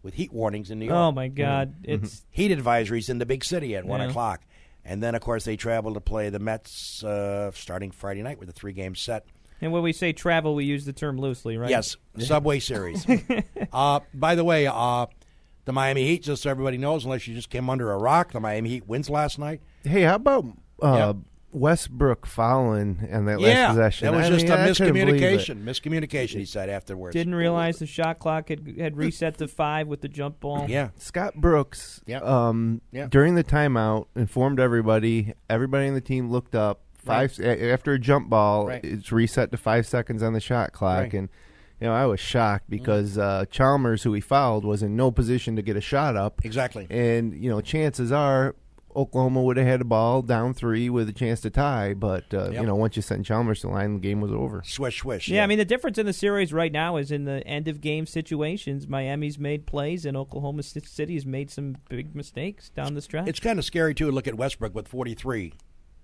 with heat warnings in New York.
Oh, my God. It's
heat advisories in the big city at 1
Yeah.
o'clock. And then, of course, they travel to play the Mets starting Friday night with a 3-game set.
And when we say travel, we use the term loosely, right?
Yes, Subway Series. By the way, the Miami Heat, just so everybody knows, unless you just came under a rock, the Miami Heat wins last night.
hey, how about Westbrook fouling and that last possession?
That was just a
I couldn't believe it.
miscommunication, he said afterwards.
Didn't realize the shot clock had reset to 5 with the jump ball.
Yeah.
Scott Brooks, during the timeout, informed everybody. Everybody on the team looked up. After a jump ball, it's reset to 5 seconds on the shot clock, and I was shocked because Chalmers, who he fouled, was in no position to get a shot up.
Exactly.
And chances are Oklahoma would have had a ball down 3 with a chance to tie, but once you sent Chalmers to the line, the game was over.
Swish, swish.
Yeah, I mean, the difference in the series right now is in the end-of-game situations. Miami's made plays, and Oklahoma City's made some big mistakes down the stretch.
It's kind of scary, too, to look at Westbrook with 43,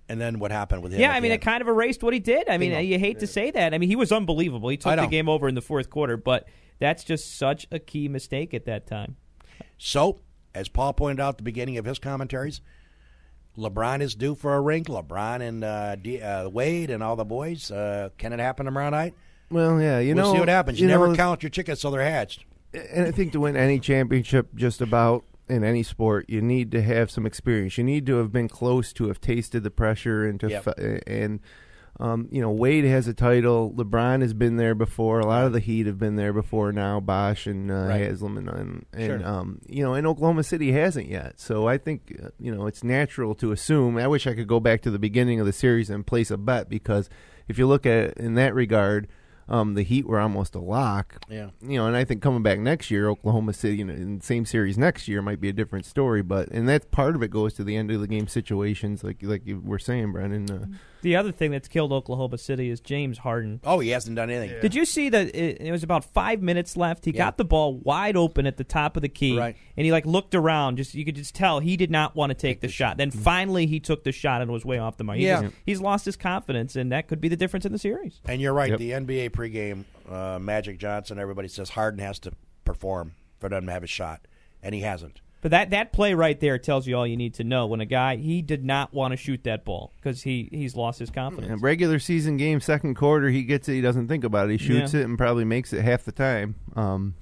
and then what happened with him.
Yeah, I mean, it kind of erased what he did. I mean, you hate to say that. I mean, he was unbelievable. He took the game over in the fourth quarter, but that's just such a key mistake at that time.
So, as Paul pointed out at the beginning of his commentaries, LeBron is due for a ring. LeBron and Wade and all the boys. Can it happen tomorrow night?
Well, yeah,
we'll see what happens. You never count your chickens till they're hatched.
And I think to win any championship, just about in any sport, you need to have some experience. You need to have been close to have tasted the pressure and Wade has a title. LeBron has been there before. A lot of the Heat have been there before now. Bosh and Haslam and and Oklahoma City hasn't yet. So I think it's natural to assume. I wish I could go back to the beginning of the series and place a bet, because if you look at it in that regard, the Heat were almost a lock. Yeah. And I think coming back next year, Oklahoma City in the same series next year might be a different story. And that part of it goes to the end of the game situations, like you were saying, Brennan.
The other thing that's killed Oklahoma City is James Harden.
Oh, he hasn't done anything.
Yeah. Did you see that it was about 5 minutes left? He got the ball wide open at the top of the key, and he looked around. You could just tell he did not want to take the shot. Then finally he took the shot and was way off the mark. He's lost his confidence, and that could be the difference in the series.
And you're right. Yep. The NBA pregame, Magic Johnson, everybody says Harden has to perform for them to have a shot, and he hasn't.
But that play right there tells you all you need to know. When a guy, he did not want to shoot that ball because he's lost his confidence.
Regular season game, second quarter, he gets it. He doesn't think about it. He shoots it and probably makes it half the time. So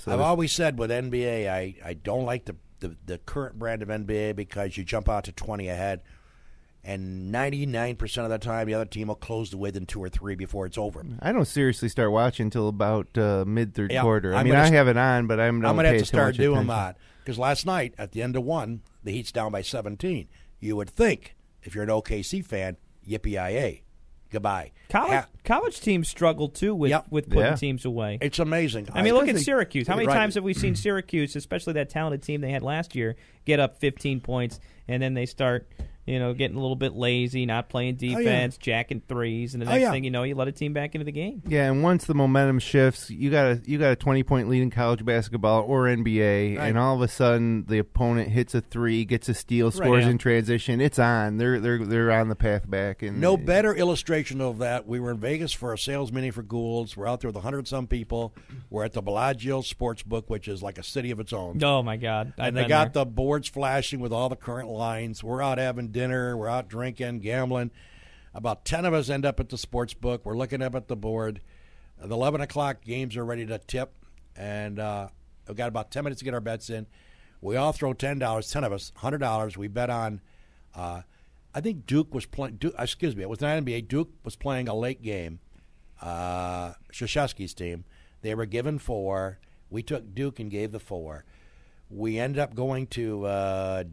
I've always said with NBA, I don't like the current brand of NBA because you jump out to 20 ahead, and 99% of the time the other team will close the within 2 or 3 before it's over.
I don't seriously start watching until about mid-third quarter.
I
have it on, but I'm
going to have to start doing that. Because last night, at the end of one, the Heat's down by 17. You would think, if you're an OKC fan, yippee-yi-yay, goodbye.
College teams struggle, too, with putting teams away.
It's amazing.
I mean, look at Syracuse. How many times have we seen Syracuse, especially that talented team they had last year, get up 15 points, and then they start getting a little bit lazy, not playing defense, jacking threes, and the next thing you know, you let a team back into the game.
Yeah, and once the momentum shifts, you got a 20-point lead in college basketball or NBA, and all of a sudden the opponent hits a three, gets a steal, scores in transition. It's on. They're on the path back. And
no better illustration of that. We were in Vegas for a sales meeting for Goulds. We're out there with 100-some people. We're at the Bellagio Sportsbook, which is like a city of its own.
Oh my God!
And they got the boards flashing with all the current lines. We're out having dinner, we're out drinking, gambling. About 10 of us end up at the sports book. We're looking up at the board. The 11 o'clock games are ready to tip, and we've got about 10 minutes to get our bets in. We all throw $10, 10 of us, $100. We bet on, I think Duke was playing, it was not NBA. Duke was playing a late game, Krzyzewski's team. They were given 4. We took Duke and gave the 4. We ended up going to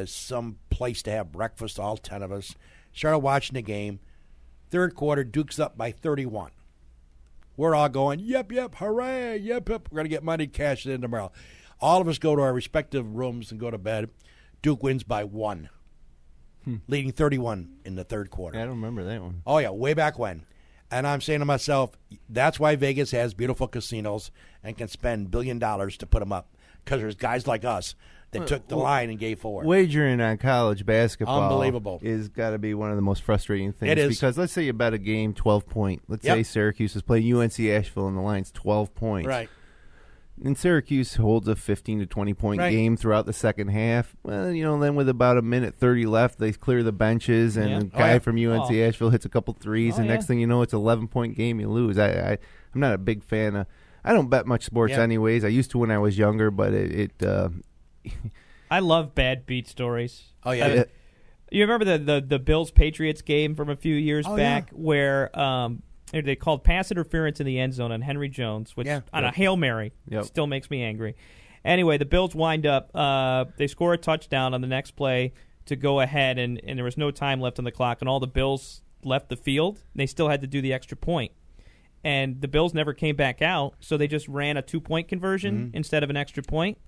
some place to have breakfast, all 10 of us. Started watching the game. Third quarter, Duke's up by 31. We're all going, yep, hooray, yep. We're going to get money, cash it in tomorrow. All of us go to our respective rooms and go to bed. Duke wins by 1, leading 31 in the third quarter.
I don't remember that one.
Oh, yeah, way back when. And I'm saying to myself, that's why Vegas has beautiful casinos and can spend $1 billion to put them up, because there's guys like us that took the line and gave 4.
Wagering on college basketball
Unbelievable.
is got to be one of the most frustrating things.
It is.
Because let's say you bet a game 12-point. Let's say Syracuse is playing UNC-Asheville and the line's 12 points.
Right.
And Syracuse holds a 15 to 20-point game throughout the second half. Well, then with about a minute 30 left, they clear the benches, and the guy from UNC-Asheville hits a couple threes, and next thing you know, it's an 11-point game you lose. I'm not a big fan of – I don't bet much sports anyways. I used to when I was younger, but
I love bad beat stories.
Oh, yeah.
You remember the Bills-Patriots game from a few years back where they called pass interference in the end zone on Henry Jones, which on a Hail Mary still makes me angry. Anyway, the Bills wind up, they score a touchdown on the next play to go ahead, and there was no time left on the clock, and all the Bills left the field. They still had to do the extra point. And the Bills never came back out, so they just ran a 2-point conversion instead of an extra point.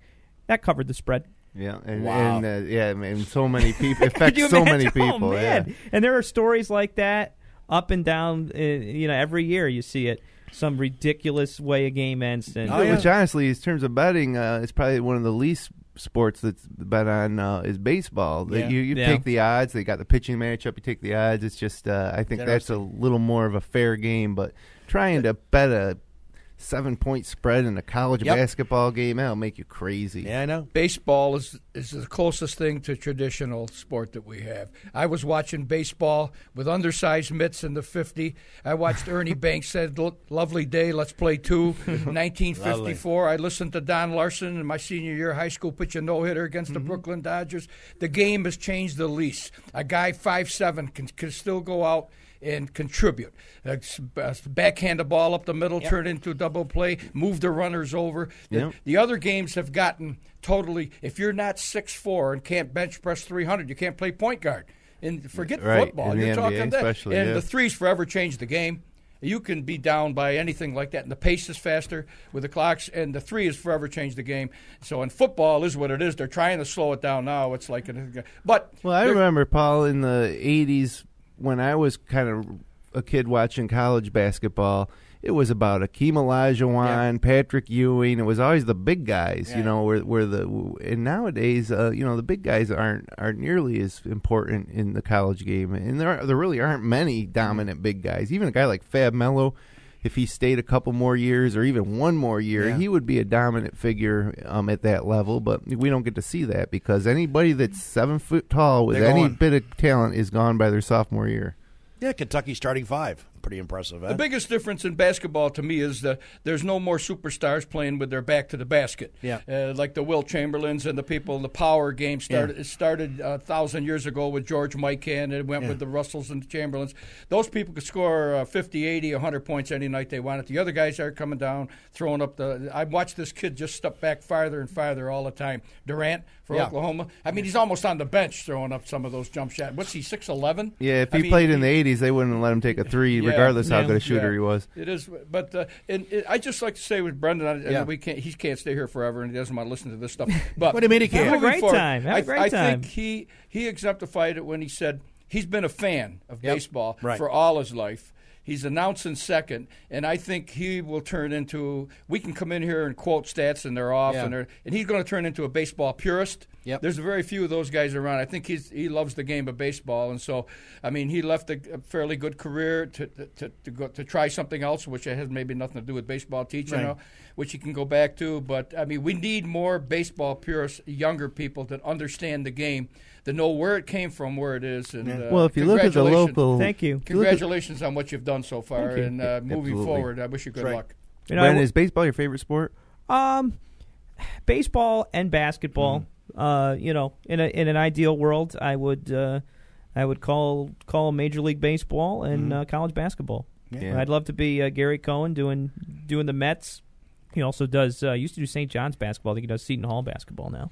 That covered the spread.
Yeah, and so many people affects so many people.
Oh, man. And there are stories like that up and down. Every year you see it. Some ridiculous way a game ends. And,
which honestly, in terms of betting, is probably one of the least sports that's bet on is baseball. You take the odds. They got the pitching matchup. You take the odds. It's just I think that's a little more of a fair game, but trying to bet a 7-point spread in a college basketball game, that'll make you crazy.
Yeah, I know.
Baseball is the closest thing to traditional sport that we have. I was watching baseball with undersized mitts in the 50. I watched Ernie Banks said, lovely day, let's play 2. 1954, I listened to Don Larson in my senior year of high school pitch a no-hitter against the Brooklyn Dodgers. The game has changed the least. A guy 5'7" can still go out and contribute. Backhand the ball up the middle, turn it into a double play, move the runners over. The other games have gotten totally, if you're not 6'4" and can't bench press 300, you can't play point guard. And forget football.
In
you're
the
talking
NBA
that.
especially,
And the threes forever changed the game. You can be down by anything like that, and the pace is faster with the clocks, and the 3 has forever changed the game. So in football is what it is. They're trying to slow it down now. It's like,
I remember, Paul, in the 80s, when I was kind of a kid watching college basketball, it was about Akeem Olajuwon, Patrick Ewing. It was always the big guys, and nowadays, the big guys aren't nearly as important in the college game, and there really aren't many dominant big guys. Even a guy like Fab Melo, if he stayed a couple more years or even one more year, he would be a dominant figure at that level. But we don't get to see that because anybody that's 7 foot tall with any bit of talent is gone by their sophomore year.
Yeah, Kentucky starting 5. Pretty impressive.
The biggest difference in basketball to me is that there's no more superstars playing with their back to the basket.
Yeah.
Like the Will Chamberlains and the people in the power game started. It started 1,000 years ago with George Mikan, and it went with the Russells and the Chamberlains. Those people could score 50, 80, 100 points any night they wanted. The other guys are coming down, throwing up the. I watched this kid just step back farther and farther all the time. Durant for Oklahoma. I mean, he's almost on the bench throwing up some of those jump shots. What's he, 6'11"?
Yeah, if he played in the 80s, they wouldn't let him take a three, regardless how good a shooter he was.
It is, but I just like to say with Brendan, he can't stay here forever, and he doesn't want to listen to this stuff. But
what do you mean he can't?
Have a great time.
I think he exemplified it when he said he's been a fan of baseball for all his life. He's announcing second, and I think he will turn into. We can come in here and quote stats, and they're off, and he's going to turn into a baseball purist.
Yep.
There's very few of those guys around. I think he loves the game of baseball, and so I mean he left a fairly good career to try something else, which has maybe nothing to do with baseball teaching, which he can go back to. But I mean, we need more baseball purists, younger people that understand the game, that know where it came from, where it is. And
well, if you look at the local,
thank you.
Congratulations on what you've done so far, and moving forward, I wish you good luck.
Is baseball your favorite sport?
Baseball and basketball. In an ideal world, I would call Major League Baseball and college basketball.
Yeah.
I'd love to be Gary Cohen doing the Mets. He also does used to do St. John's basketball. I think he does Seton Hall basketball now.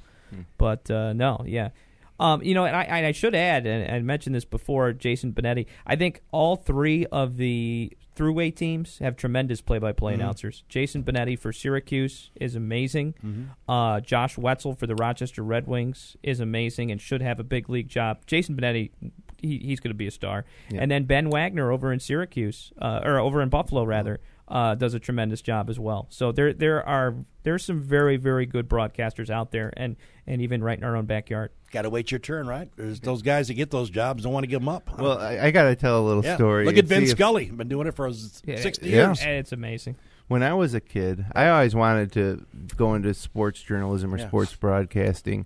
But no, yeah. And I should add, and I mentioned this before, Jason Benetti. I think all 3 of the throughway teams have tremendous play-by-play announcers. Jason Benetti for Syracuse is amazing. Josh Wetzel for the Rochester Red Wings is amazing and should have a big league job. Jason Benetti, he's going to be a star. Yeah. And then Ben Wagner over in Syracuse, or over in Buffalo rather, does a tremendous job as well. So there's some very, very good broadcasters out there, and even right in our own backyard.
Got to wait your turn, right? There's those guys that get those jobs don't want to give them up.
Well, I got to tell a little story.
Look at Vin Scully. Been doing it for 60 years.
It's amazing.
When I was a kid, I always wanted to go into sports journalism or sports broadcasting.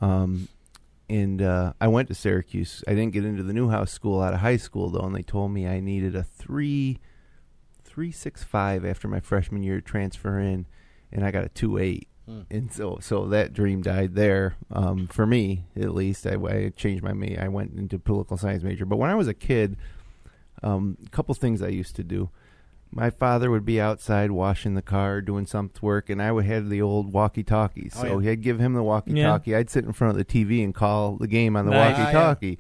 And I went to Syracuse. I didn't get into the Newhouse School out of high school, though, and they told me I needed a 3.65 after my freshman year to transfer in, and I got a 2.8. And so that dream died there, for me at least. I changed I went into political science major. But when I was a kid, a couple things I used to do. My father would be outside washing the car, doing some work, and I would have the old walkie-talkies. He'd give him the walkie-talkie. I'd sit in front of the TV and call the game on the walkie-talkie.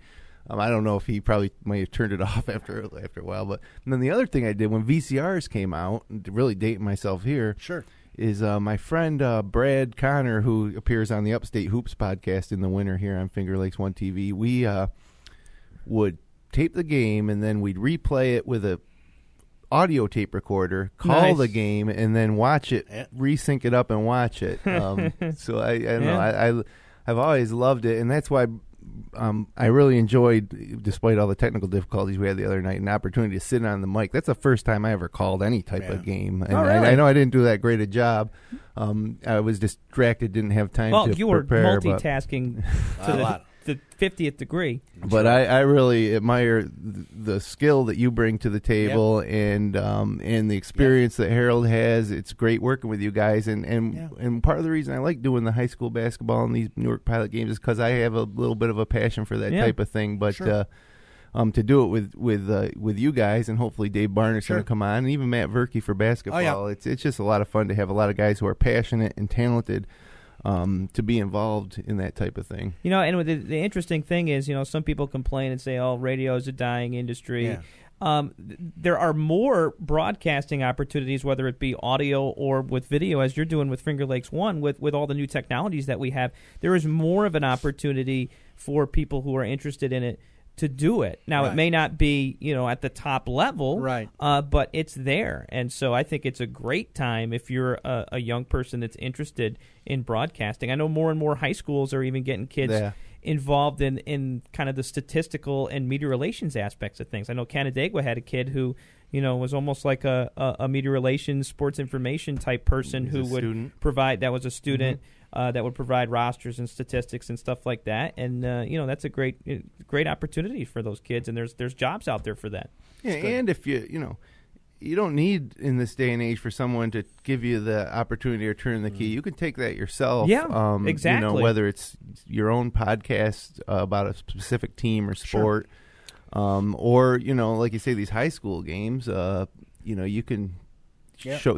I don't know if he probably might have turned it off after a while. But and then the other thing I did when VCRs came out, really dating myself here, is my friend Brad Connor, who appears on the Upstate Hoops podcast in the winter here on Finger Lakes 1 TV. We would tape the game, and then we'd replay it with a audio tape recorder, call the game, and then watch it, resync it up and watch it. So I don't know. I've always loved it, and that's why I really enjoyed, despite all the technical difficulties we had the other night, an opportunity to sit on the mic. That's the first time I ever called any type of game. And I know I didn't do that great a job. I was distracted, didn't have time to prepare.
Well, you were multitasking to the 50th degree.
But I really admire the skill that you bring to the table and the experience that Harold has. It's great working with you guys. And part of the reason I like doing the high school basketball and these Newark Pilot games is because I have a little bit of a passion for that type of thing. But to do it with you guys, and hopefully Dave Barnett's going to come on, and even Matt Verke for basketball. It's just a lot of fun to have a lot of guys who are passionate and talented to be involved in that type of thing.
And the interesting thing is, some people complain and say, "Oh, radio is a dying industry." Yeah. There are more broadcasting opportunities, whether it be audio or with video, as you're doing with Finger Lakes One, with all the new technologies that we have. There is more of an opportunity for people who are interested in it to do it. Now, it may not be, at the top level, but it's there. And so I think it's a great time if you're a young person that's interested in broadcasting. I know more and more high schools are even getting kids involved in kind of the statistical and media relations aspects of things. I know Canandaigua had a kid who, was almost like a media relations, sports information type person who would provide. That was a student. That would provide rosters and statistics and stuff like that, and that's a great opportunity for those kids, and there's jobs out there for that.
Yeah, and if you don't need in this day and age for someone to give you the opportunity or turn the key. You can take that yourself.
Yeah, exactly.
Whether it's your own podcast about a specific team or sport, or like you say, these high school games. You can.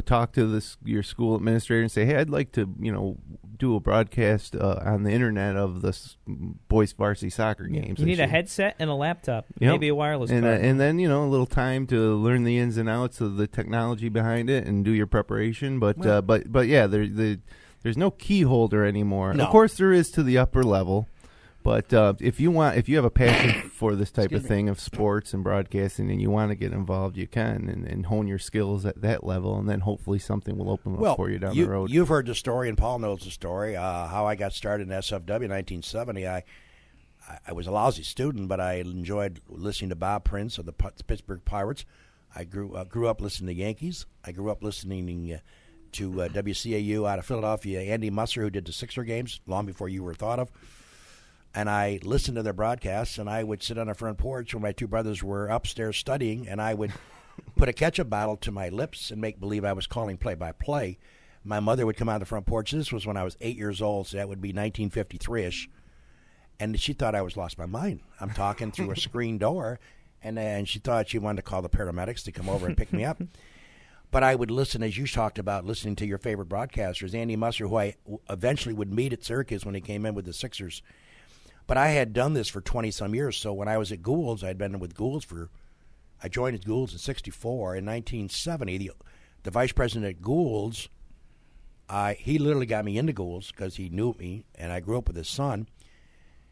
Talk to your school administrator and say, hey, I'd like to, do a broadcast on the internet of the boys varsity soccer games.
You need a headset and a laptop, maybe a wireless card.
And then, a little time to learn the ins and outs of the technology behind it and do your preparation. But yeah, there's no key holder anymore.
No.
Of course, there is to the upper level. But if you have a passion for this type of thing of sports and broadcasting, and you want to get involved, you can and hone your skills at that level, and then hopefully something will open up for you down the road.
You've heard the story, and Paul knows the story. How I got started in SFW in 1970. I was a lousy student, but I enjoyed listening to Bob Prince of the Pittsburgh Pirates. I grew up listening to Yankees. I grew up listening to WCAU out of Philadelphia, Andy Musser, who did the Sixer games long before you were thought of. And I listened to their broadcasts, and I would sit on the front porch when my two brothers were upstairs studying, and I would put a ketchup bottle to my lips and make believe I was calling play-by-play. My mother would come out on the front porch. This was when I was 8 years old, so that would be 1953-ish. And she thought I was lost my mind. I'm talking through a screen door, and she thought she wanted to call the paramedics to come over and pick me up. But I would listen, as you talked about, listening to your favorite broadcasters, Andy Musser, who I eventually would meet at Syracuse when he came in with the Sixers. But I had done this for 20-some years, so when I was at Gould's, I'd been with Gould's I joined at Gould's in 1964. In 1970, the vice president at Gould's, he literally got me into Gould's because he knew me, and I grew up with his son.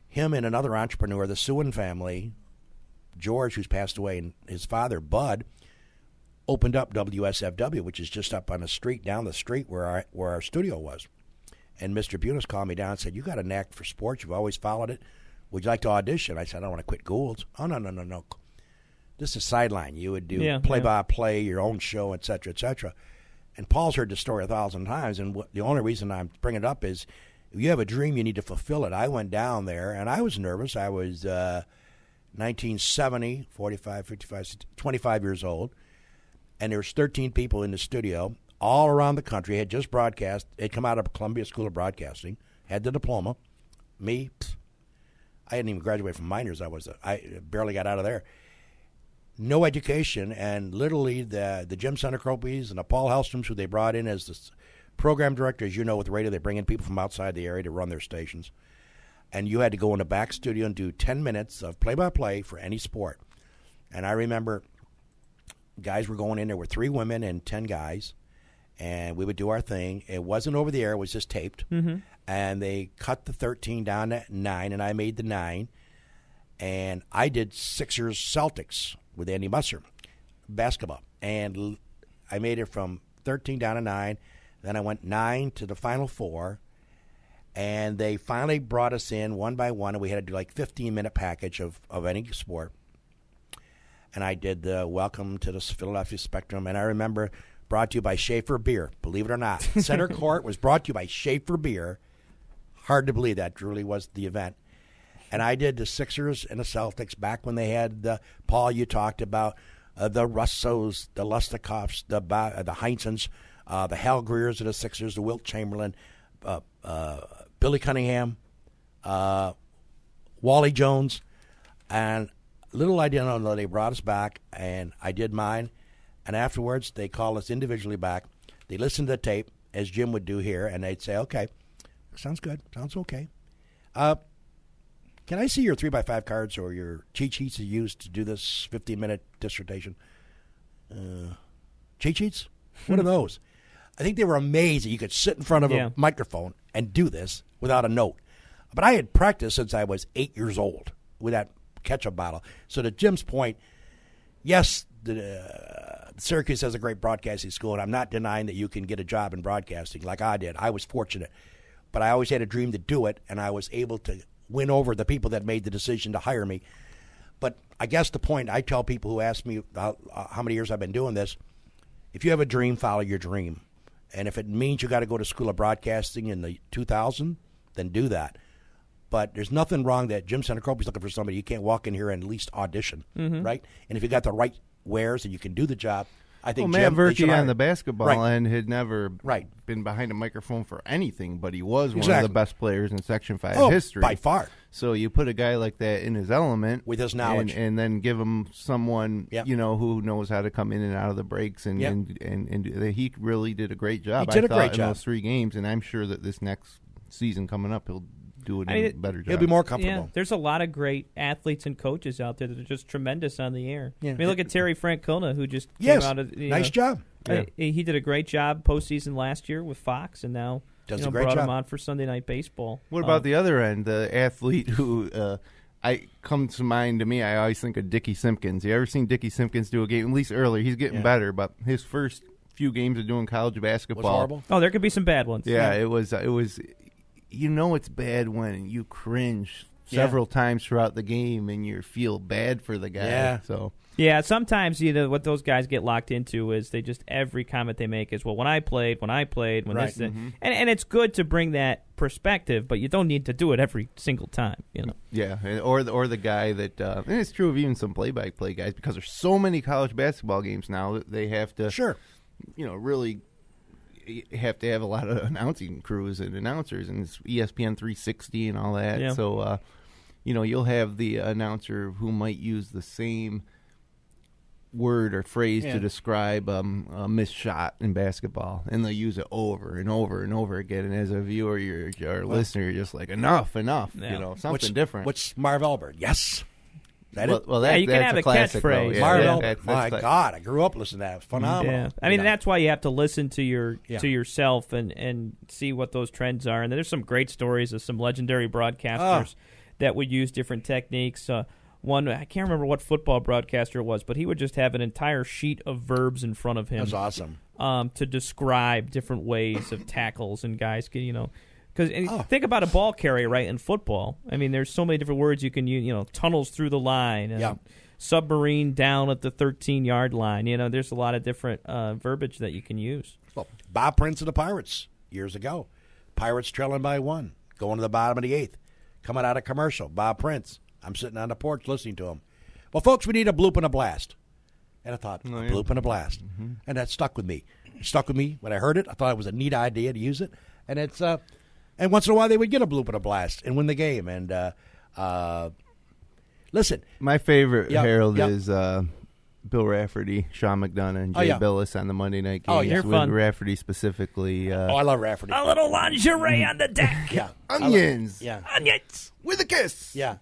Him and another entrepreneur, the Sewin family, George, who's passed away, and his father, Bud, opened up WSFW, which is just up on the street, down the street where our studio was. And Mr. Bunis called me down and said, you got a knack for sports. You've always followed it. Would you like to audition? I said, I don't want to quit Gould's. Oh, no. This is sideline. You would do play-by-play, your own show, et cetera, et cetera. And Paul's heard the story 1,000 times, and the only reason I'm bringing it up is if you have a dream, you need to fulfill it. I went down there, and I was nervous. I was 1970, 45, 55, 25 years old, and there was 13 people in the studio all around the country, had just broadcast. They'd come out of Columbia School of Broadcasting, had the diploma. Me, I hadn't even graduated from minors. I barely got out of there. No education, and literally the Jim Centercropies and the Paul Hellstroms, who they brought in as the program director, as you know, with the radio, they bring in people from outside the area to run their stations. And you had to go in the back studio and do 10 minutes of play-by-play for any sport. And I remember guys were going in. There were 3 women and 10 guys. And we would do our thing. It wasn't over the air. It was just taped. Mm-hmm. And they cut the 13 down to 9, and I made the 9. And I did Sixers Celtics with Andy Musser, basketball. And I made it from 13 down to 9. Then I went 9 to the Final 4. And they finally brought us in one by one, and we had to do like 15-minute package of any sport. And I did the Welcome to the Philadelphia Spectrum. And I remember... brought to you by Schaefer Beer, believe it or not. Center Court was brought to you by Schaefer Beer. Hard to believe that really was the event. And I did the Sixers and the Celtics back when they had the Paul you talked about, the Russos, the Lustakoffs, the Heinzens, the Hal Greers of the Sixers, the Wilt Chamberlain, Billy Cunningham, Wally Jones. And little I didn't know, they brought us back, and I did mine. And afterwards, they call us individually back. They listen to the tape, as Jim would do here, and they'd say, okay, sounds good, sounds okay. Can I see your 3x5 cards or your cheat sheets you used to do this 15-minute dissertation? Cheat sheets? What are those? I think they were amazing. You could sit in front of a microphone and do this without a note. But I had practiced since I was 8 years old with that ketchup bottle. So to Jim's point, yes, Syracuse has a great broadcasting school, and I'm not denying that you can get a job in broadcasting like I did. I was fortunate. But I always had a dream to do it, and I was able to win over the people that made the decision to hire me. But I guess the point I tell people who ask me how many years I've been doing this, if you have a dream, follow your dream. And if it means you got to go to School of Broadcasting in the 2000, then do that. But there's nothing wrong that Jim Centercopi's looking for somebody. You can't walk in here and at least audition, right? And if you got the right wares and you can do the job, I think
Matt
Jim, they should
Verkey
hire
on the
him.
basketball end had never
Right.
been behind a microphone for anything, but he was one of
Exactly.
the best players in Section 5
Oh,
history.
by far.
So you put a guy like that in his element.
With his knowledge.
And then give him someone,
Yep.
who knows how to come in and out of the breaks. And,
Yep.
and he really did a great job.
He did
I
a
thought
great
in
job.
those 3 games, and I'm sure that this next season coming up, he'll do an even better job.
He'll be more comfortable.
Yeah, there's a lot of great athletes and coaches out there that are just tremendous on the air.
Yeah.
I mean, look at Terry Francona, who just
Yes.
came out of
Nice job.
He did a great job postseason last year with Fox, and now
Does a great
brought him
job.
on for Sunday Night Baseball.
What about the other end, the athlete who I comes to mind to me? I always think of Dickie Simpkins. You ever seen Dickie Simpkins do a game? At least earlier, he's getting better, but his first few games of doing college basketball
Was horrible.
Oh, there could be some bad ones.
Yeah, it was. It's bad when you cringe several times throughout the game and you feel bad for the guy.
Yeah.
So
Yeah, sometimes what those guys get locked into is they just every comment they make is, well, when I played, when
Right.
this, and it's good to bring that perspective, but you don't need to do it every single time,
yeah, or the guy that, and it's true of even some play-by-play guys, because there's so many college basketball games now that they have to, really have to have a lot of announcing crews and announcers, and it's ESPN 360 and all that.
Yeah.
So, you'll have the announcer who might use the same word or phrase to describe a missed shot in basketball, and they'll use it over and over and over again. And as a viewer, or listener, you're just like, enough,
Yeah.
Something different.
What's Marv Albert? Yes. Is that it?
Well,
you can
that's
have
a
a
classic, though.
catchphrase.
Yeah,
Marv
yeah,
Albert.
that's
My
classic.
God, I grew up listening to that. It's phenomenal.
Yeah, I mean that's why you have to listen to to yourself and see what those trends are. And there's some great stories of some legendary broadcasters that would use different techniques. One, I can't remember what football broadcaster it was, but he would just have an entire sheet of verbs in front of him.
That's awesome.
To describe different ways of tackles and guys can, because think about a ball carrier, right, in football. I mean, there's so many different words you can use, tunnels through the line, and submarine down at the 13-yard line. There's a lot of different verbiage that you can use.
Well, Bob Prince of the Pirates years ago. Pirates trailing by 1, going to the bottom of the 8th. Coming out of commercial, Bob Prince. I'm sitting on the porch listening to him. Well, folks, we need a bloop and a blast. And I thought, a bloop and a blast. Mm-hmm. And that stuck with me. It stuck with me when I heard it. I thought it was a neat idea to use it. And it's and once in a while they would get a bloop and a blast and win the game. And listen.
My favorite, Harold, is Bill Rafferty, Sean McDonough, and Jay Billis on the Monday night games.
Oh, yeah.
With
Fun.
Rafferty specifically.
I love Rafferty.
A little lingerie on the deck.
Yeah.
Onions.
Onions.
With a kiss.
Yeah.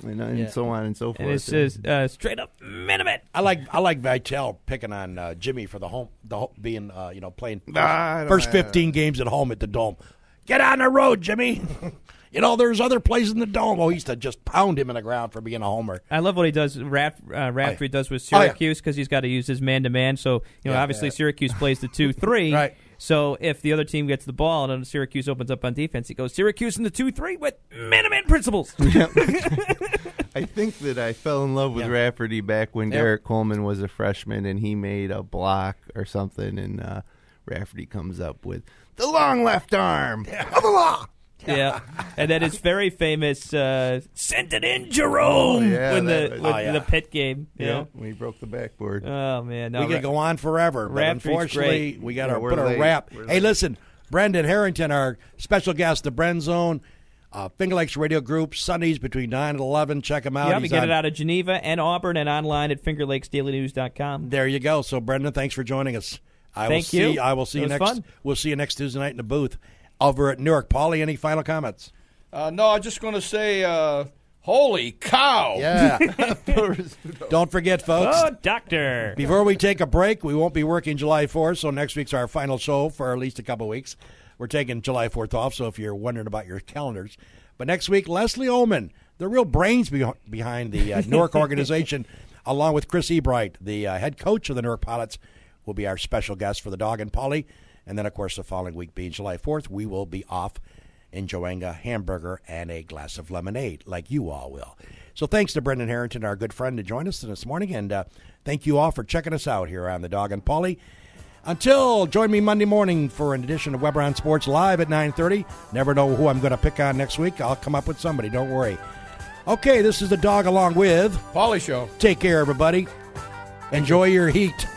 And so on and so forth.
And it says straight up minimum.
I like Vitale picking on Jimmy for the home being playing
I don't
first
know.
15 games at home at the Dome. Get on the road, Jimmy. There's other places in the Dome. Oh, he used to just pound him in the ground for being a homer.
I love what he does. Raftery does with Syracuse because he's got to use his man-to-man. So obviously Syracuse plays the 2-3.
Right.
So if the other team gets the ball and then Syracuse opens up on defense, he goes Syracuse in the 2-3 with man-to-man principles.
I think that I fell in love with Rafferty back when Derek Coleman was a freshman and he made a block or something, and Rafferty comes up with the long left arm of the law.
Yeah, and then his very famous "Send it in, Jerome" when the Pitt game.
When he broke the backboard.
Oh man, no,
We could go on forever, but
Raftery's
unfortunately,
great.
we got to
we're
put a
late.
wrap.
We're
Hey,
late.
listen, Brendan Harrington, our special guest, the Bren Zone, Finger Lakes Radio Group, Sundays between 9 and 11. Check him out.
Yeah, we
He's
get
on-
it out of Geneva and Auburn and online at FingerLakesDailyNews.com.
There you go. So, Brendan, thanks for joining us.
Thank you.
I will see
It
you
was
next.
fun.
We'll see you next Tuesday night in the booth over at Newark. Pauly, any final comments?
No, I'm just going to say, holy cow.
Yeah. Don't forget, folks.
Oh, doctor.
Before we take a break, we won't be working July 4th, so next week's our final show for at least a couple weeks. We're taking July 4th off, so if you're wondering about your calendars. But next week, Leslie Ullman, the real brains behind the Newark organization, along with Chris Ebright, the head coach of the Newark Pilots, will be our special guest for the Dog and Pauly. And then, of course, the following week being July 4th, we will be off. enjoying a hamburger and a glass of lemonade, like you all will. So thanks to Brendan Harrington, our good friend, to join us this morning, and thank you all for checking us out here on the Dog and Pauly. Join me Monday morning for an edition of Weber on Sports live at 9:30. Never know who I'm going to pick on next week. I'll come up with somebody, don't worry. Okay, this is the Dog along with
Pauly Show.
Take care, everybody. Enjoy your heat.